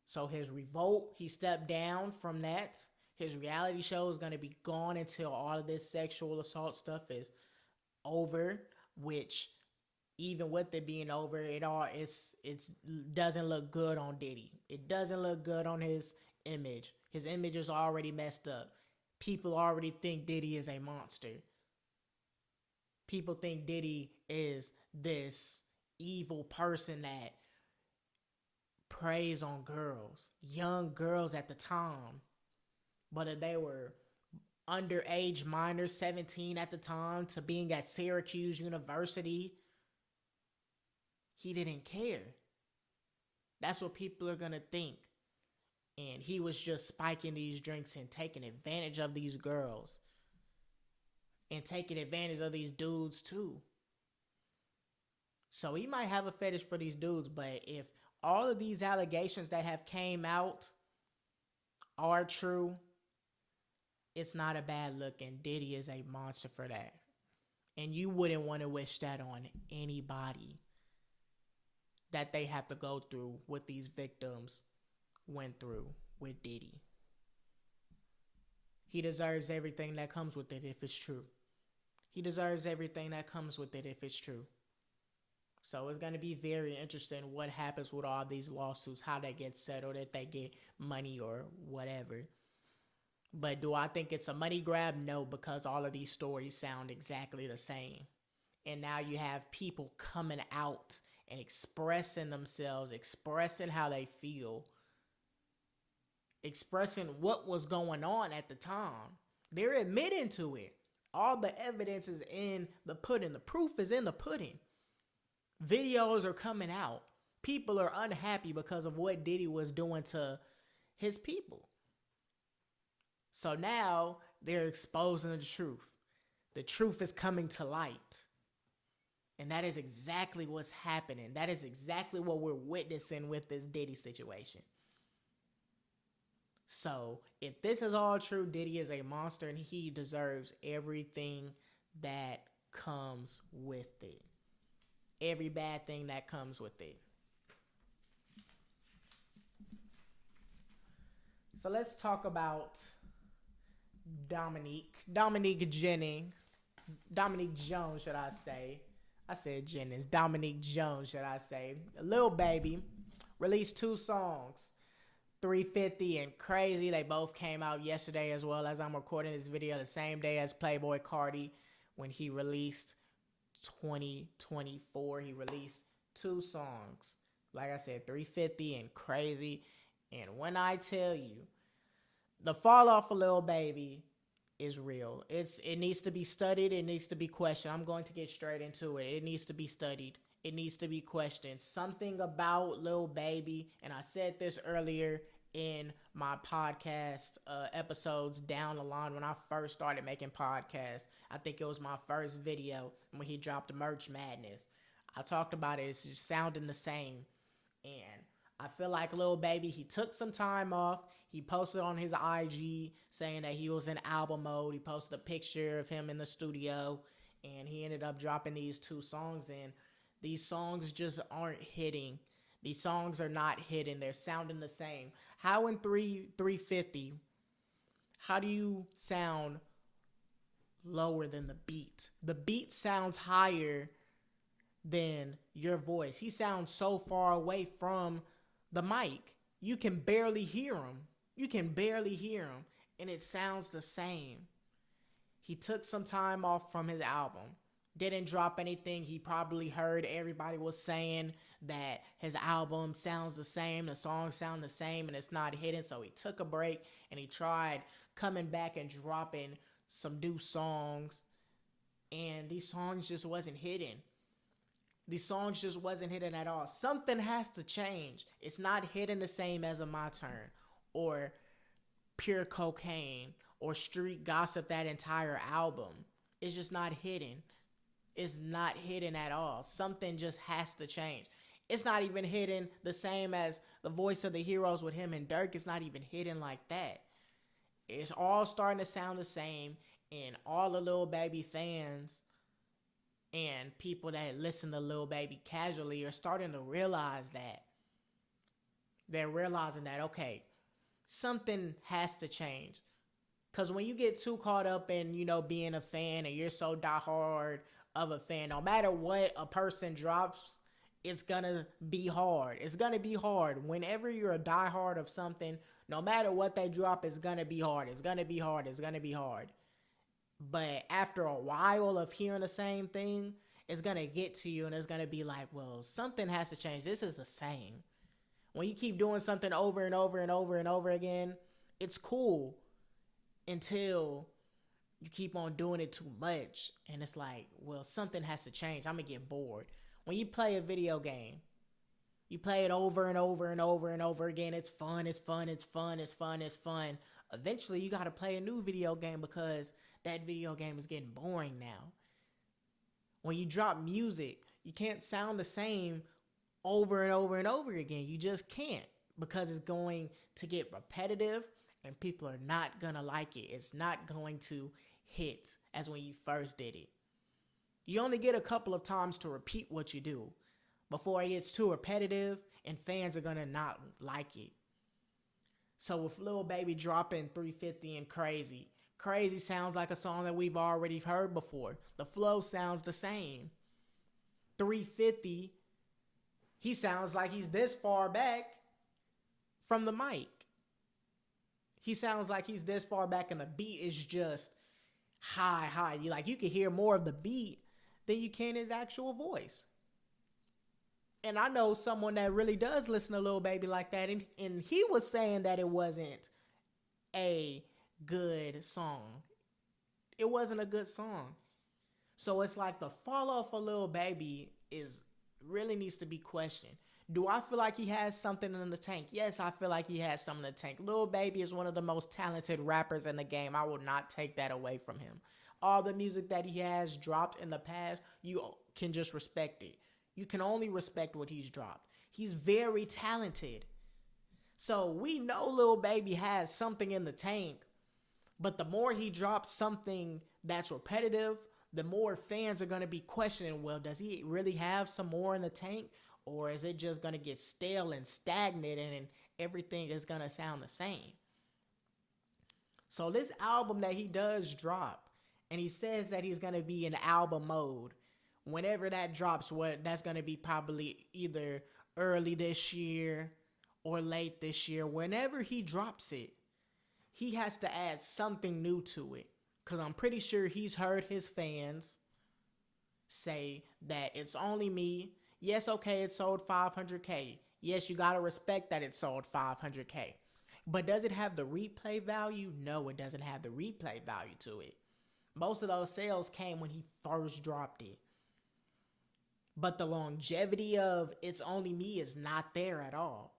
So his revolt, he stepped down from that. His reality show is going to be gone until all of this sexual assault stuff is over, which even with it being over, it doesn't look good on Diddy. It doesn't look good on his image. His image is already messed up. People already think Diddy is a monster. People think Diddy is this evil person that preys on girls, young girls at the time. But if they were underage minors, 17 at the time, to being at Syracuse University, he didn't care. That's what people are going to think. And he was just spiking these drinks and taking advantage of these girls. And taking advantage of these dudes too. So he might have a fetish for these dudes, but if all of these allegations that have came out are true, it's not a bad look, and Diddy is a monster for that. And you wouldn't want to wish that on anybody, that they have to go through what these victims went through with Diddy. He deserves everything that comes with it if it's true. He deserves everything that comes with it if it's true. So it's going to be very interesting what happens with all these lawsuits, how they get settled, if they get money or whatever. But do I think it's a money grab? No, because all of these stories sound exactly the same. And now you have people coming out and expressing themselves, expressing how they feel, expressing what was going on at the time. They're admitting to it. All the evidence is in the pudding. The proof is in the pudding. Videos are coming out. People are unhappy because of what Diddy was doing to his people. So now they're exposing the truth. The truth is coming to light. And that is exactly what's happening. That is exactly what we're witnessing with this Diddy situation. So if this is all true, Diddy is a monster and he deserves everything that comes with it. Every bad thing that comes with it. So let's talk about Dominique Jones, should I say. I said Jennings. Dominique Jones, should I say. Lil Baby released 2 songs. 350 and Crazy. They both came out yesterday, as well as I'm recording this video the same day as Playboi Carti when he released 2024. He released 2 songs. Like I said, 350 and Crazy. And when I tell you, the fall off of Lil Baby is real. It needs to be studied. It needs to be questioned. I'm going to get straight into it. It needs to be studied. It needs to be questioned. Something about Lil Baby, and I said this earlier in my podcast episodes down the line when I first started making podcasts. I think it was my first video when he dropped Merch Madness. I talked about it. It's just sounding the same. And I feel like Lil Baby, he took some time off. He posted on his IG saying that he was in album mode. He posted a picture of him in the studio, and he ended up dropping these 2 songs. And these songs just aren't hitting. These songs are not hitting. They're sounding the same. How in 350, how do you sound lower than the beat? The beat sounds higher than your voice. He sounds so far away from the mic. You can barely hear him. And it sounds the same. He took some time off from his album. Didn't drop anything. He probably heard everybody was saying that his album sounds the same, the songs sound the same, and it's not hitting. So he took a break and he tried coming back and dropping some new songs. And these songs just wasn't hitting. These songs just wasn't hitting at all. Something has to change. It's not hitting the same as a My Turn or Pure Cocaine or Street Gossip, that entire album. It's just not hitting. It's not hitting at all. Something just has to change. It's not even hitting the same as the Voice of the Heroes with him and Dirk. It's not even hitting like that. It's all starting to sound the same, and all the Lil Baby fans and people that listen to Lil Baby casually are starting to realize that. They're realizing that, okay, something has to change. Because when you get too caught up in, being a fan and you're so diehard of a fan, no matter what a person drops, it's going to be hard. It's going to be hard. Whenever you're a diehard of something, no matter what they drop, it's going to be hard. It's going to be hard. It's going to be hard. But after a while of hearing the same thing, it's going to get to you and it's going to be like, well, something has to change. This is the same. When you keep doing something over and over and over and over again, it's cool until you keep on doing it too much. And it's like, well, something has to change. I'm going to get bored. When you play a video game, you play it over and over and over and over again. It's fun. Eventually, you got to play a new video game because that video game is getting boring now. When you drop music, you can't sound the same over and over and over again. You just can't, because it's going to get repetitive and people are not going to like it. It's not going to hit as when you first did it. You only get a couple of times to repeat what you do before it gets too repetitive and fans are going to not like it. So with Lil Baby dropping 350 and Crazy, Crazy sounds like a song that we've already heard before. The flow sounds the same. 350, he sounds like he's this far back from the mic. He sounds like he's this far back and the beat is just high. You can hear more of the beat than you can his actual voice. And I know someone that really does listen to Lil Baby like that, and he was saying that it wasn't a good song. It wasn't a good song. So it's like the fall off of Lil Baby really needs to be questioned. Do I feel like he has something in the tank? Yes, I feel like he has something in the tank. Lil Baby is one of the most talented rappers in the game. I will not take that away from him. All the music that he has dropped in the past, you can just respect it. You can only respect what he's dropped. He's very talented. So we know Lil Baby has something in the tank, but the more he drops something that's repetitive, the more fans are going to be questioning, well, does he really have some more in the tank? Or is it just going to get stale and stagnant and everything is going to sound the same? So this album that he does drop, and he says that he's going to be in album mode. Whenever that drops, that's going to be probably either early this year or late this year. Whenever he drops it, he has to add something new to it. Because I'm pretty sure he's heard his fans say that it's only me. Yes, okay, it sold 500K. Yes, you got to respect that it sold 500K. But does it have the replay value? No, it doesn't have the replay value to it. Most of those sales came when he first dropped it. But the longevity of It's Only Me is not there at all.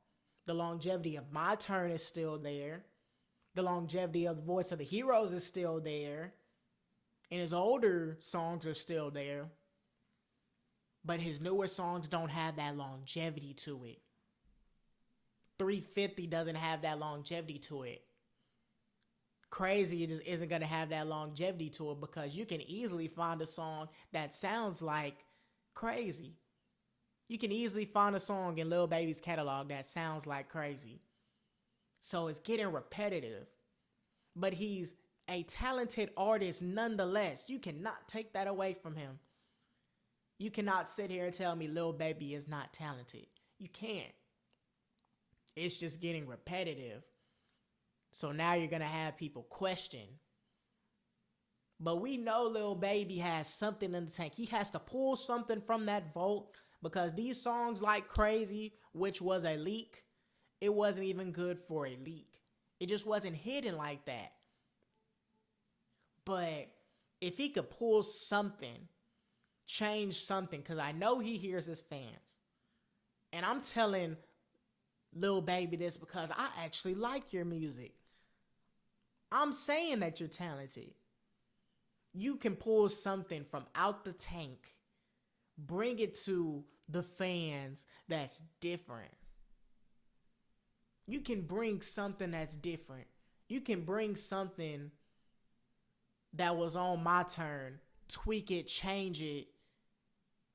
The longevity of My Turn is still there. The longevity of The Voice of the Heroes is still there. And his older songs are still there. But his newer songs don't have that longevity to it. 350 doesn't have that longevity to it. Crazy just isn't going to have that longevity to it because you can easily find a song that sounds like Crazy. You can easily find a song in Lil Baby's catalog that sounds like Crazy. So it's getting repetitive. But he's a talented artist nonetheless. You cannot take that away from him. You cannot sit here and tell me Lil Baby is not talented. You can't. It's just getting repetitive. So now you're going to have people question. But we know Lil Baby has something in the tank. He has to pull something from that vault because these songs like Crazy, which was a leak, it wasn't even good for a leak. It just wasn't hidden like that. But if he could pull something, change something, because I know he hears his fans. And I'm telling Lil Baby this because I actually like your music. I'm saying that you're talented. You can pull something from out the tank, bring it to the fans that's different. You can bring something that's different. You can bring something that was on My Turn, tweak it, change it,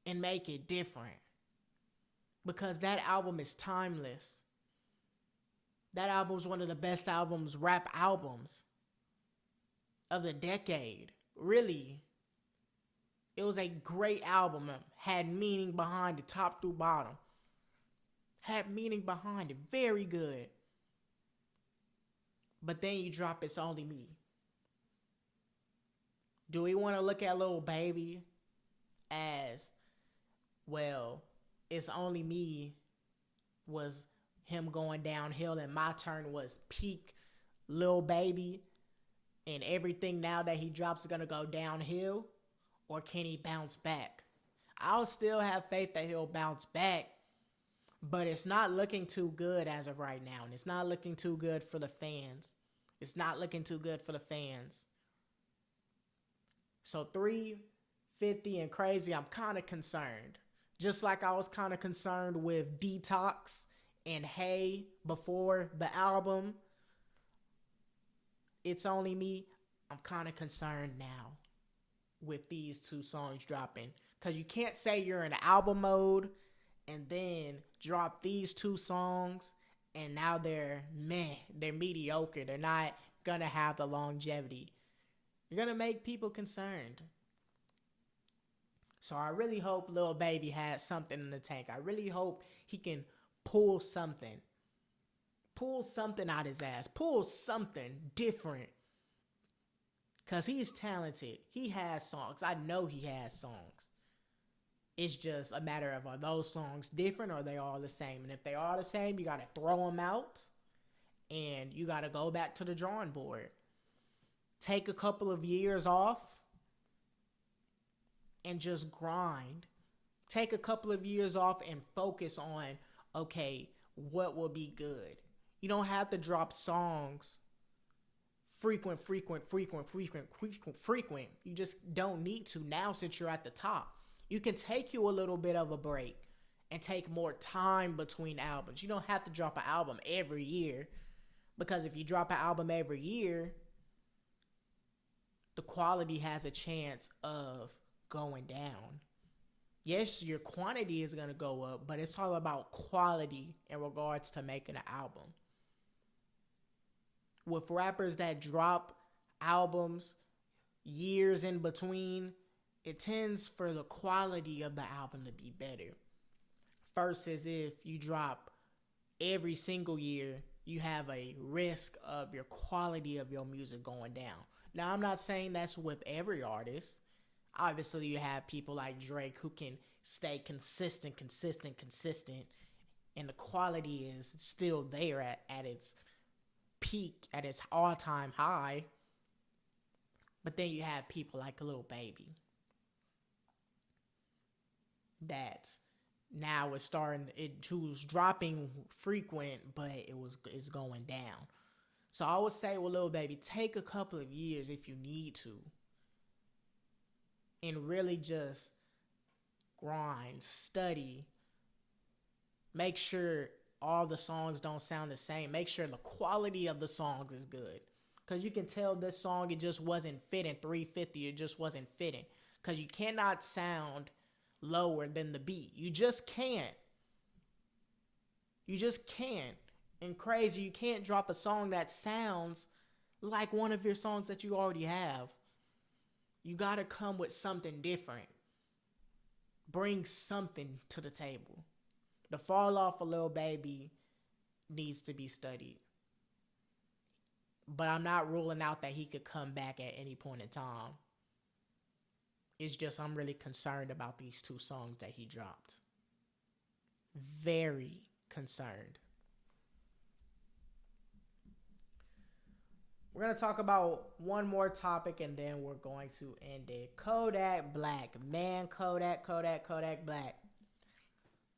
and make it different. Because that album is timeless. That album is one of the best albums, rap albums of the decade. Really. It was a great album. Had meaning behind it, top through bottom. Had meaning behind it. Very good. But then you drop It's Only Me. Do we want to look at Lil Baby as, well, It's Only Me was him going downhill and My Turn was peak Lil Baby and everything now that he drops is going to go downhill? Or can he bounce back? I'll still have faith that he'll bounce back, but it's not looking too good as of right now, and it's not looking too good for the fans. It's not looking too good for the fans. So 350 and Crazy, I'm kind of concerned. Just like I was kind of concerned with Detox and Hey before the album, It's Only Me, I'm kind of concerned now with these two songs dropping. Because you can't say you're in album mode and then drop these two songs and now they're meh, they're mediocre. They're not going to have the longevity. You're going to make people concerned. So I really hope Lil Baby has something in the tank. I really hope he can pull something. Pull something out his ass. Pull something different. Because he's talented. He has songs. I know he has songs. It's just a matter of, are those songs different or are they all the same? And if they are the same, you got to throw them out. And you got to go back to the drawing board. Take a couple of years off. And just grind. Take a couple of years off and focus on, okay, what will be good? You don't have to drop songs frequent. You just don't need to now since you're at the top. You can take you a little bit of a break and take more time between albums. You don't have to drop an album every year, because if you drop an album every year, the quality has a chance of going down. Yes, your quantity is going to go up, but it's all about quality in regards to making an album. With rappers that drop albums years in between, it tends for the quality of the album to be better. Versus if you drop every single year, you have a risk of your quality of your music going down. Now, I'm not saying that's with every artist. Obviously, you have people like Drake who can stay consistent, and the quality is still there at its peak, at its all-time high. But then you have people like Lil Baby that now is who's dropping frequent, but it's going down. So I would say with Lil Baby, take a couple of years if you need to, and really just grind, study, make sure all the songs don't sound the same. Make sure the quality of the songs is good. Because you can tell this song, it just wasn't fitting. 350, it just wasn't fitting. Because you cannot sound lower than the beat. You just can't. You just can't. And crazy, you can't drop a song that sounds like one of your songs that you already have. You got to come with something different. Bring something to the table. The fall off of Lil Baby needs to be studied. But I'm not ruling out that he could come back at any point in time. It's just I'm really concerned about these 2 songs that he dropped. Very concerned. We're going to talk about one more topic and then we're going to end it. Kodak Black. Man, Kodak Black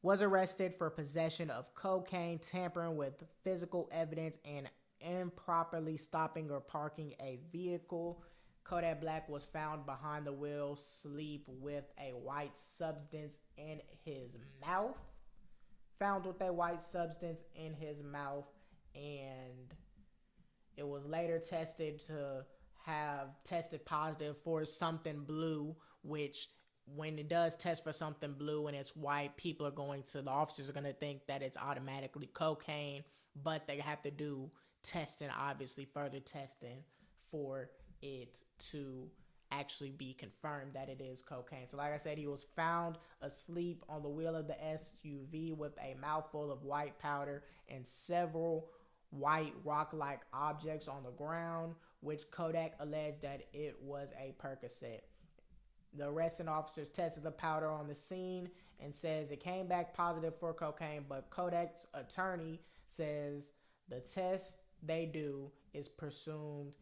was arrested for possession of cocaine, tampering with physical evidence, and improperly stopping or parking a vehicle. Kodak Black was found behind the wheel, asleep with a white substance in his mouth. Found with a white substance in his mouth, and it was later tested positive for something blue, which when it does test for something blue and it's white, the officers are going to think that it's automatically cocaine, but they have to do testing, obviously further testing for it to actually be confirmed that it is cocaine. So like I said, he was found asleep on the wheel of the SUV with a mouthful of white powder and several white rock-like objects on the ground, which Kodak alleged that it was a Percocet. The arresting officers tested the powder on the scene and says it came back positive for cocaine, but Kodak's attorney says the test they do is presumed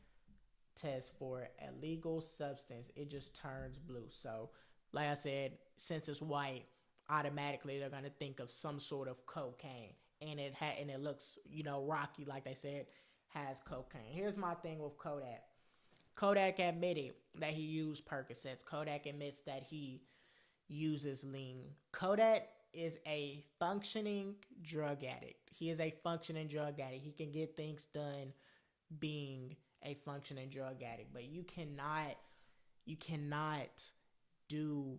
test for a legal substance. It just turns blue. So, like I said, since it's white, automatically they're gonna think of some sort of cocaine, and it looks, rocky, like they said, has cocaine. Here's my thing with Kodak. Kodak admitted that he used Percocets. Kodak admits that he uses lean. Kodak is a functioning drug addict. He is a functioning drug addict. He can get things done being a functioning drug addict, but you cannot do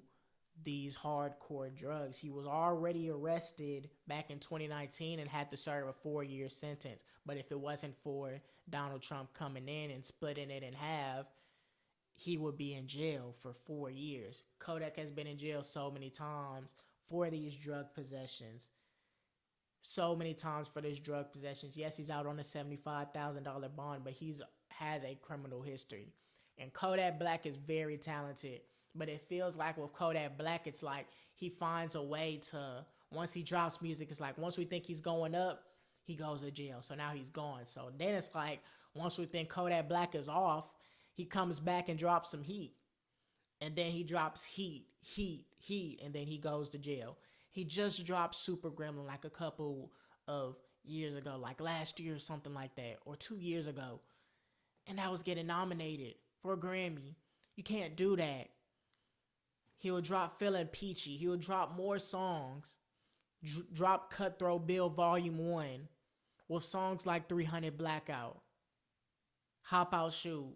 these hardcore drugs. He was already arrested back in 2019 and had to serve a 4-year sentence. But if it wasn't for Donald Trump coming in and splitting it in half, he would be in jail for 4 years. Kodak has been in jail so many times for these drug possessions. Yes, he's out on a $75,000 bond, but has a criminal history. And Kodak Black is very talented. But it feels like with Kodak Black, it's like he finds a way to, once he drops music, it's like once we think he's going up, he goes to jail. So now he's gone. So then it's like once we think Kodak Black is off, he comes back and drops some heat. And then he drops heat, and then he goes to jail. He just dropped Super Gremlin like a couple of years ago, like last year or something like that, or 2 years ago. And that was getting nominated for a Grammy. You can't do that. He will drop Feelin' Peachy. He will drop more songs. Drop Cutthroat Bill Volume 1 with songs like 300 Blackout, Hop Out Shoot.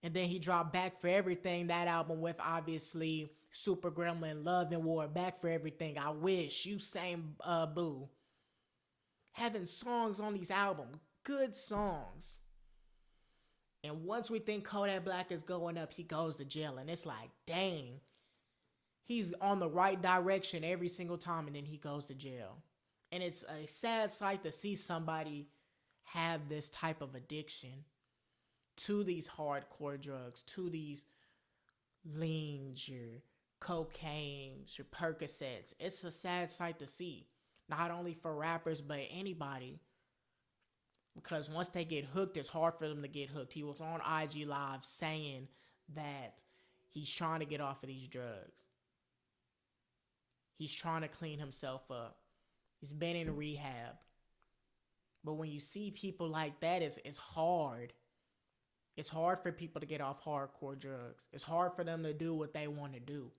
And then he dropped Back for Everything, that album with obviously Super Gremlin, Love and War, Back for Everything, I Wish, You Same Boo. Having songs on these albums, good songs. And once we think Kodak Black is going up, he goes to jail. And it's like, dang, he's on the right direction every single time, and then he goes to jail. And it's a sad sight to see somebody have this type of addiction to these hardcore drugs, to these leans, your cocaine, Percocets. It's a sad sight to see, not only for rappers but anybody. Because once they get hooked, it's hard for them to get hooked. He was on IG Live saying that he's trying to get off of these drugs. He's trying to clean himself up. He's been in rehab. But when you see people like that, it's hard. It's hard for people to get off hardcore drugs. It's hard for them to do what they want to do.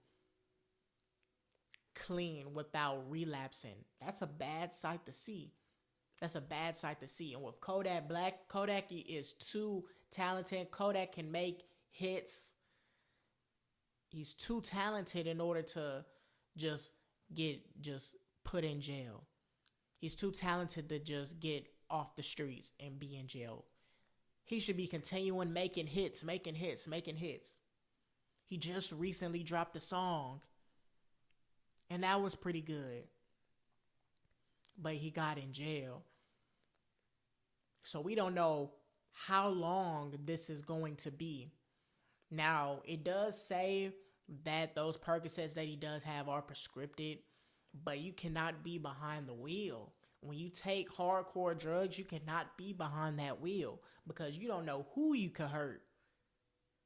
Clean without relapsing. That's a bad sight to see. That's a bad sight to see. And with Kodak Black, Kodak is too talented. Kodak can make hits. He's too talented in order to just get put in jail. He's too talented to just get off the streets and be in jail. He should be continuing making hits. He just recently dropped a song, and that was pretty good. But he got in jail. So we don't know how long this is going to be. Now, it does say that those Percocets that he does have are prescripted, but you cannot be behind the wheel. When you take hardcore drugs, you cannot be behind that wheel because you don't know who you could hurt.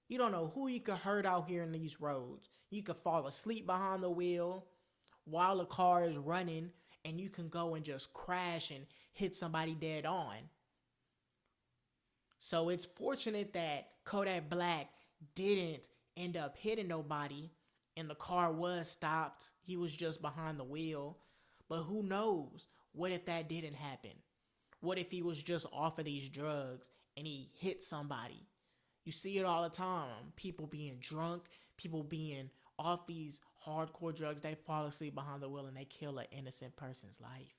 You don't know who you could hurt out here in these roads. You could fall asleep behind the wheel while the car is running, and you can go and just crash and hit somebody dead on. So it's fortunate that Kodak Black didn't end up hitting nobody and the car was stopped. He was just behind the wheel. But who knows? What if that didn't happen? What if he was just off of these drugs and he hit somebody? You see it all the time. People being drunk, people being off these hardcore drugs, they fall asleep behind the wheel and they kill an innocent person's life.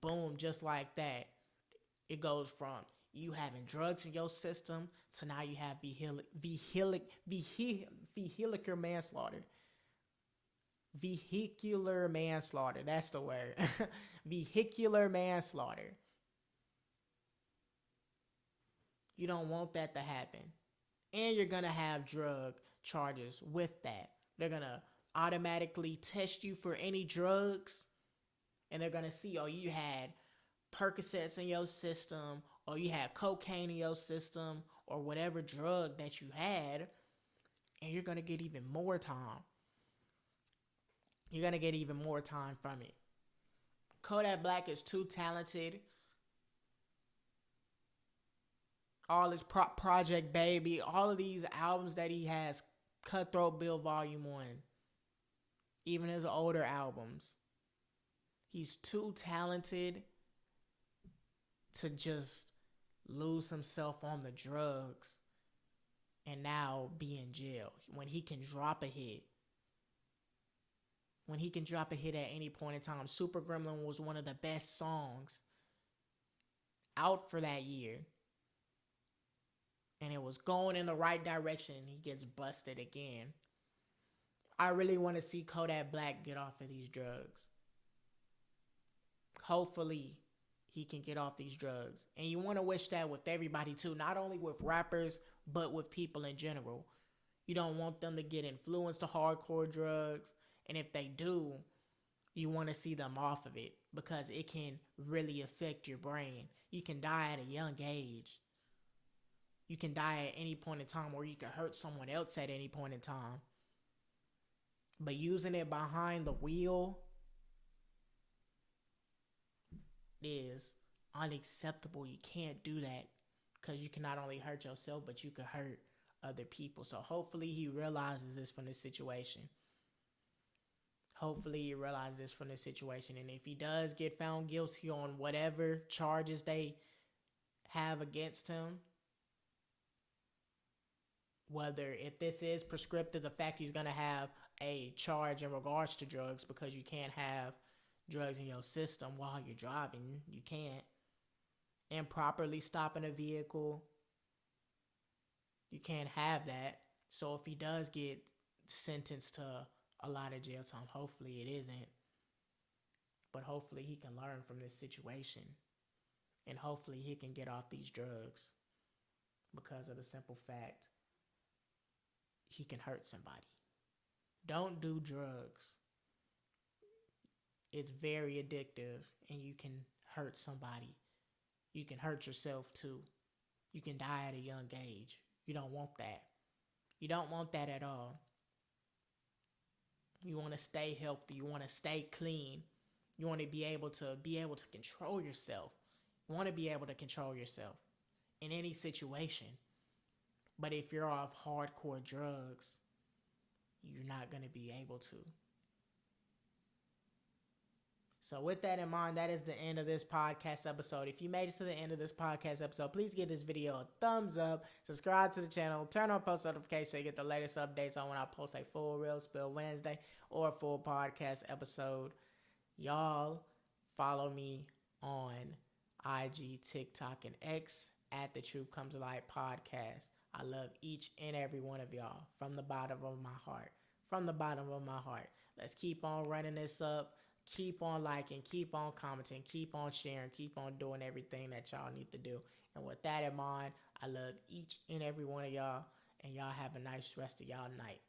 Boom, just like that. It goes from you having drugs in your system to now you have vehicular manslaughter. Vehicular manslaughter, that's the word. Vehicular manslaughter. You don't want that to happen. And you're going to have drug charges with that. They're going to automatically test you for any drugs. And they're going to see, oh, you had Percocets in your system, or you had cocaine in your system, or whatever drug that you had. And you're going to get even more time. You're going to get even more time from it. Kodak Black is too talented. All his Project Baby, all of these albums that he has, Cutthroat Bill Volume 1, even his older albums. He's too talented to just lose himself on the drugs and now be in jail. When he can drop a hit. When he can drop a hit at any point in time. Super Gremlin was one of the best songs out for that year. And it was going in the right direction. He gets busted again. I really want to see Kodak Black get off of these drugs. Hopefully, he can get off these drugs. And you want to wish that with everybody too. Not only with rappers, but with people in general. You don't want them to get influenced to hardcore drugs. And if they do, you want to see them off of it. Because it can really affect your brain. You can die at a young age. You can die at any point in time, or you can hurt someone else at any point in time. But using it behind the wheel is unacceptable. You can't do that because you can not only hurt yourself, but you can hurt other people. So hopefully he realizes this from this situation. Hopefully he realizes this from this situation. And if he does get found guilty on whatever charges they have against him, whether if this is prescriptive, the fact he's going to have a charge in regards to drugs, because you can't have drugs in your system while you're driving. You can't. Improperly stopping a vehicle, you can't have that. So if he does get sentenced to a lot of jail time, hopefully it isn't. But hopefully he can learn from this situation. And hopefully he can get off these drugs because of the simple fact he can hurt somebody. Don't do drugs. It's very addictive and you can hurt somebody. You can hurt yourself too. You can die at a young age. You don't want that. You don't want that at all. You want to stay healthy. You want to stay clean. You want to be able to control yourself. You want to be able to control yourself in any situation. But if you're off hardcore drugs, you're not going to be able to. So with that in mind, that is the end of this podcast episode. If you made it to the end of this podcast episode, please give this video a thumbs up, subscribe to the channel, turn on post notifications so you get the latest updates on when I post a full Real Spill Wednesday or a full podcast episode. Y'all follow me on IG, TikTok, and X at The Truth Comes Alive Podcast. I love each and every one of y'all from the bottom of my heart. From the bottom of my heart. Let's keep on running this up. Keep on liking, keep on commenting, keep on sharing, keep on doing everything that y'all need to do. And with that in mind, I love each and every one of y'all, and y'all have a nice rest of y'all night.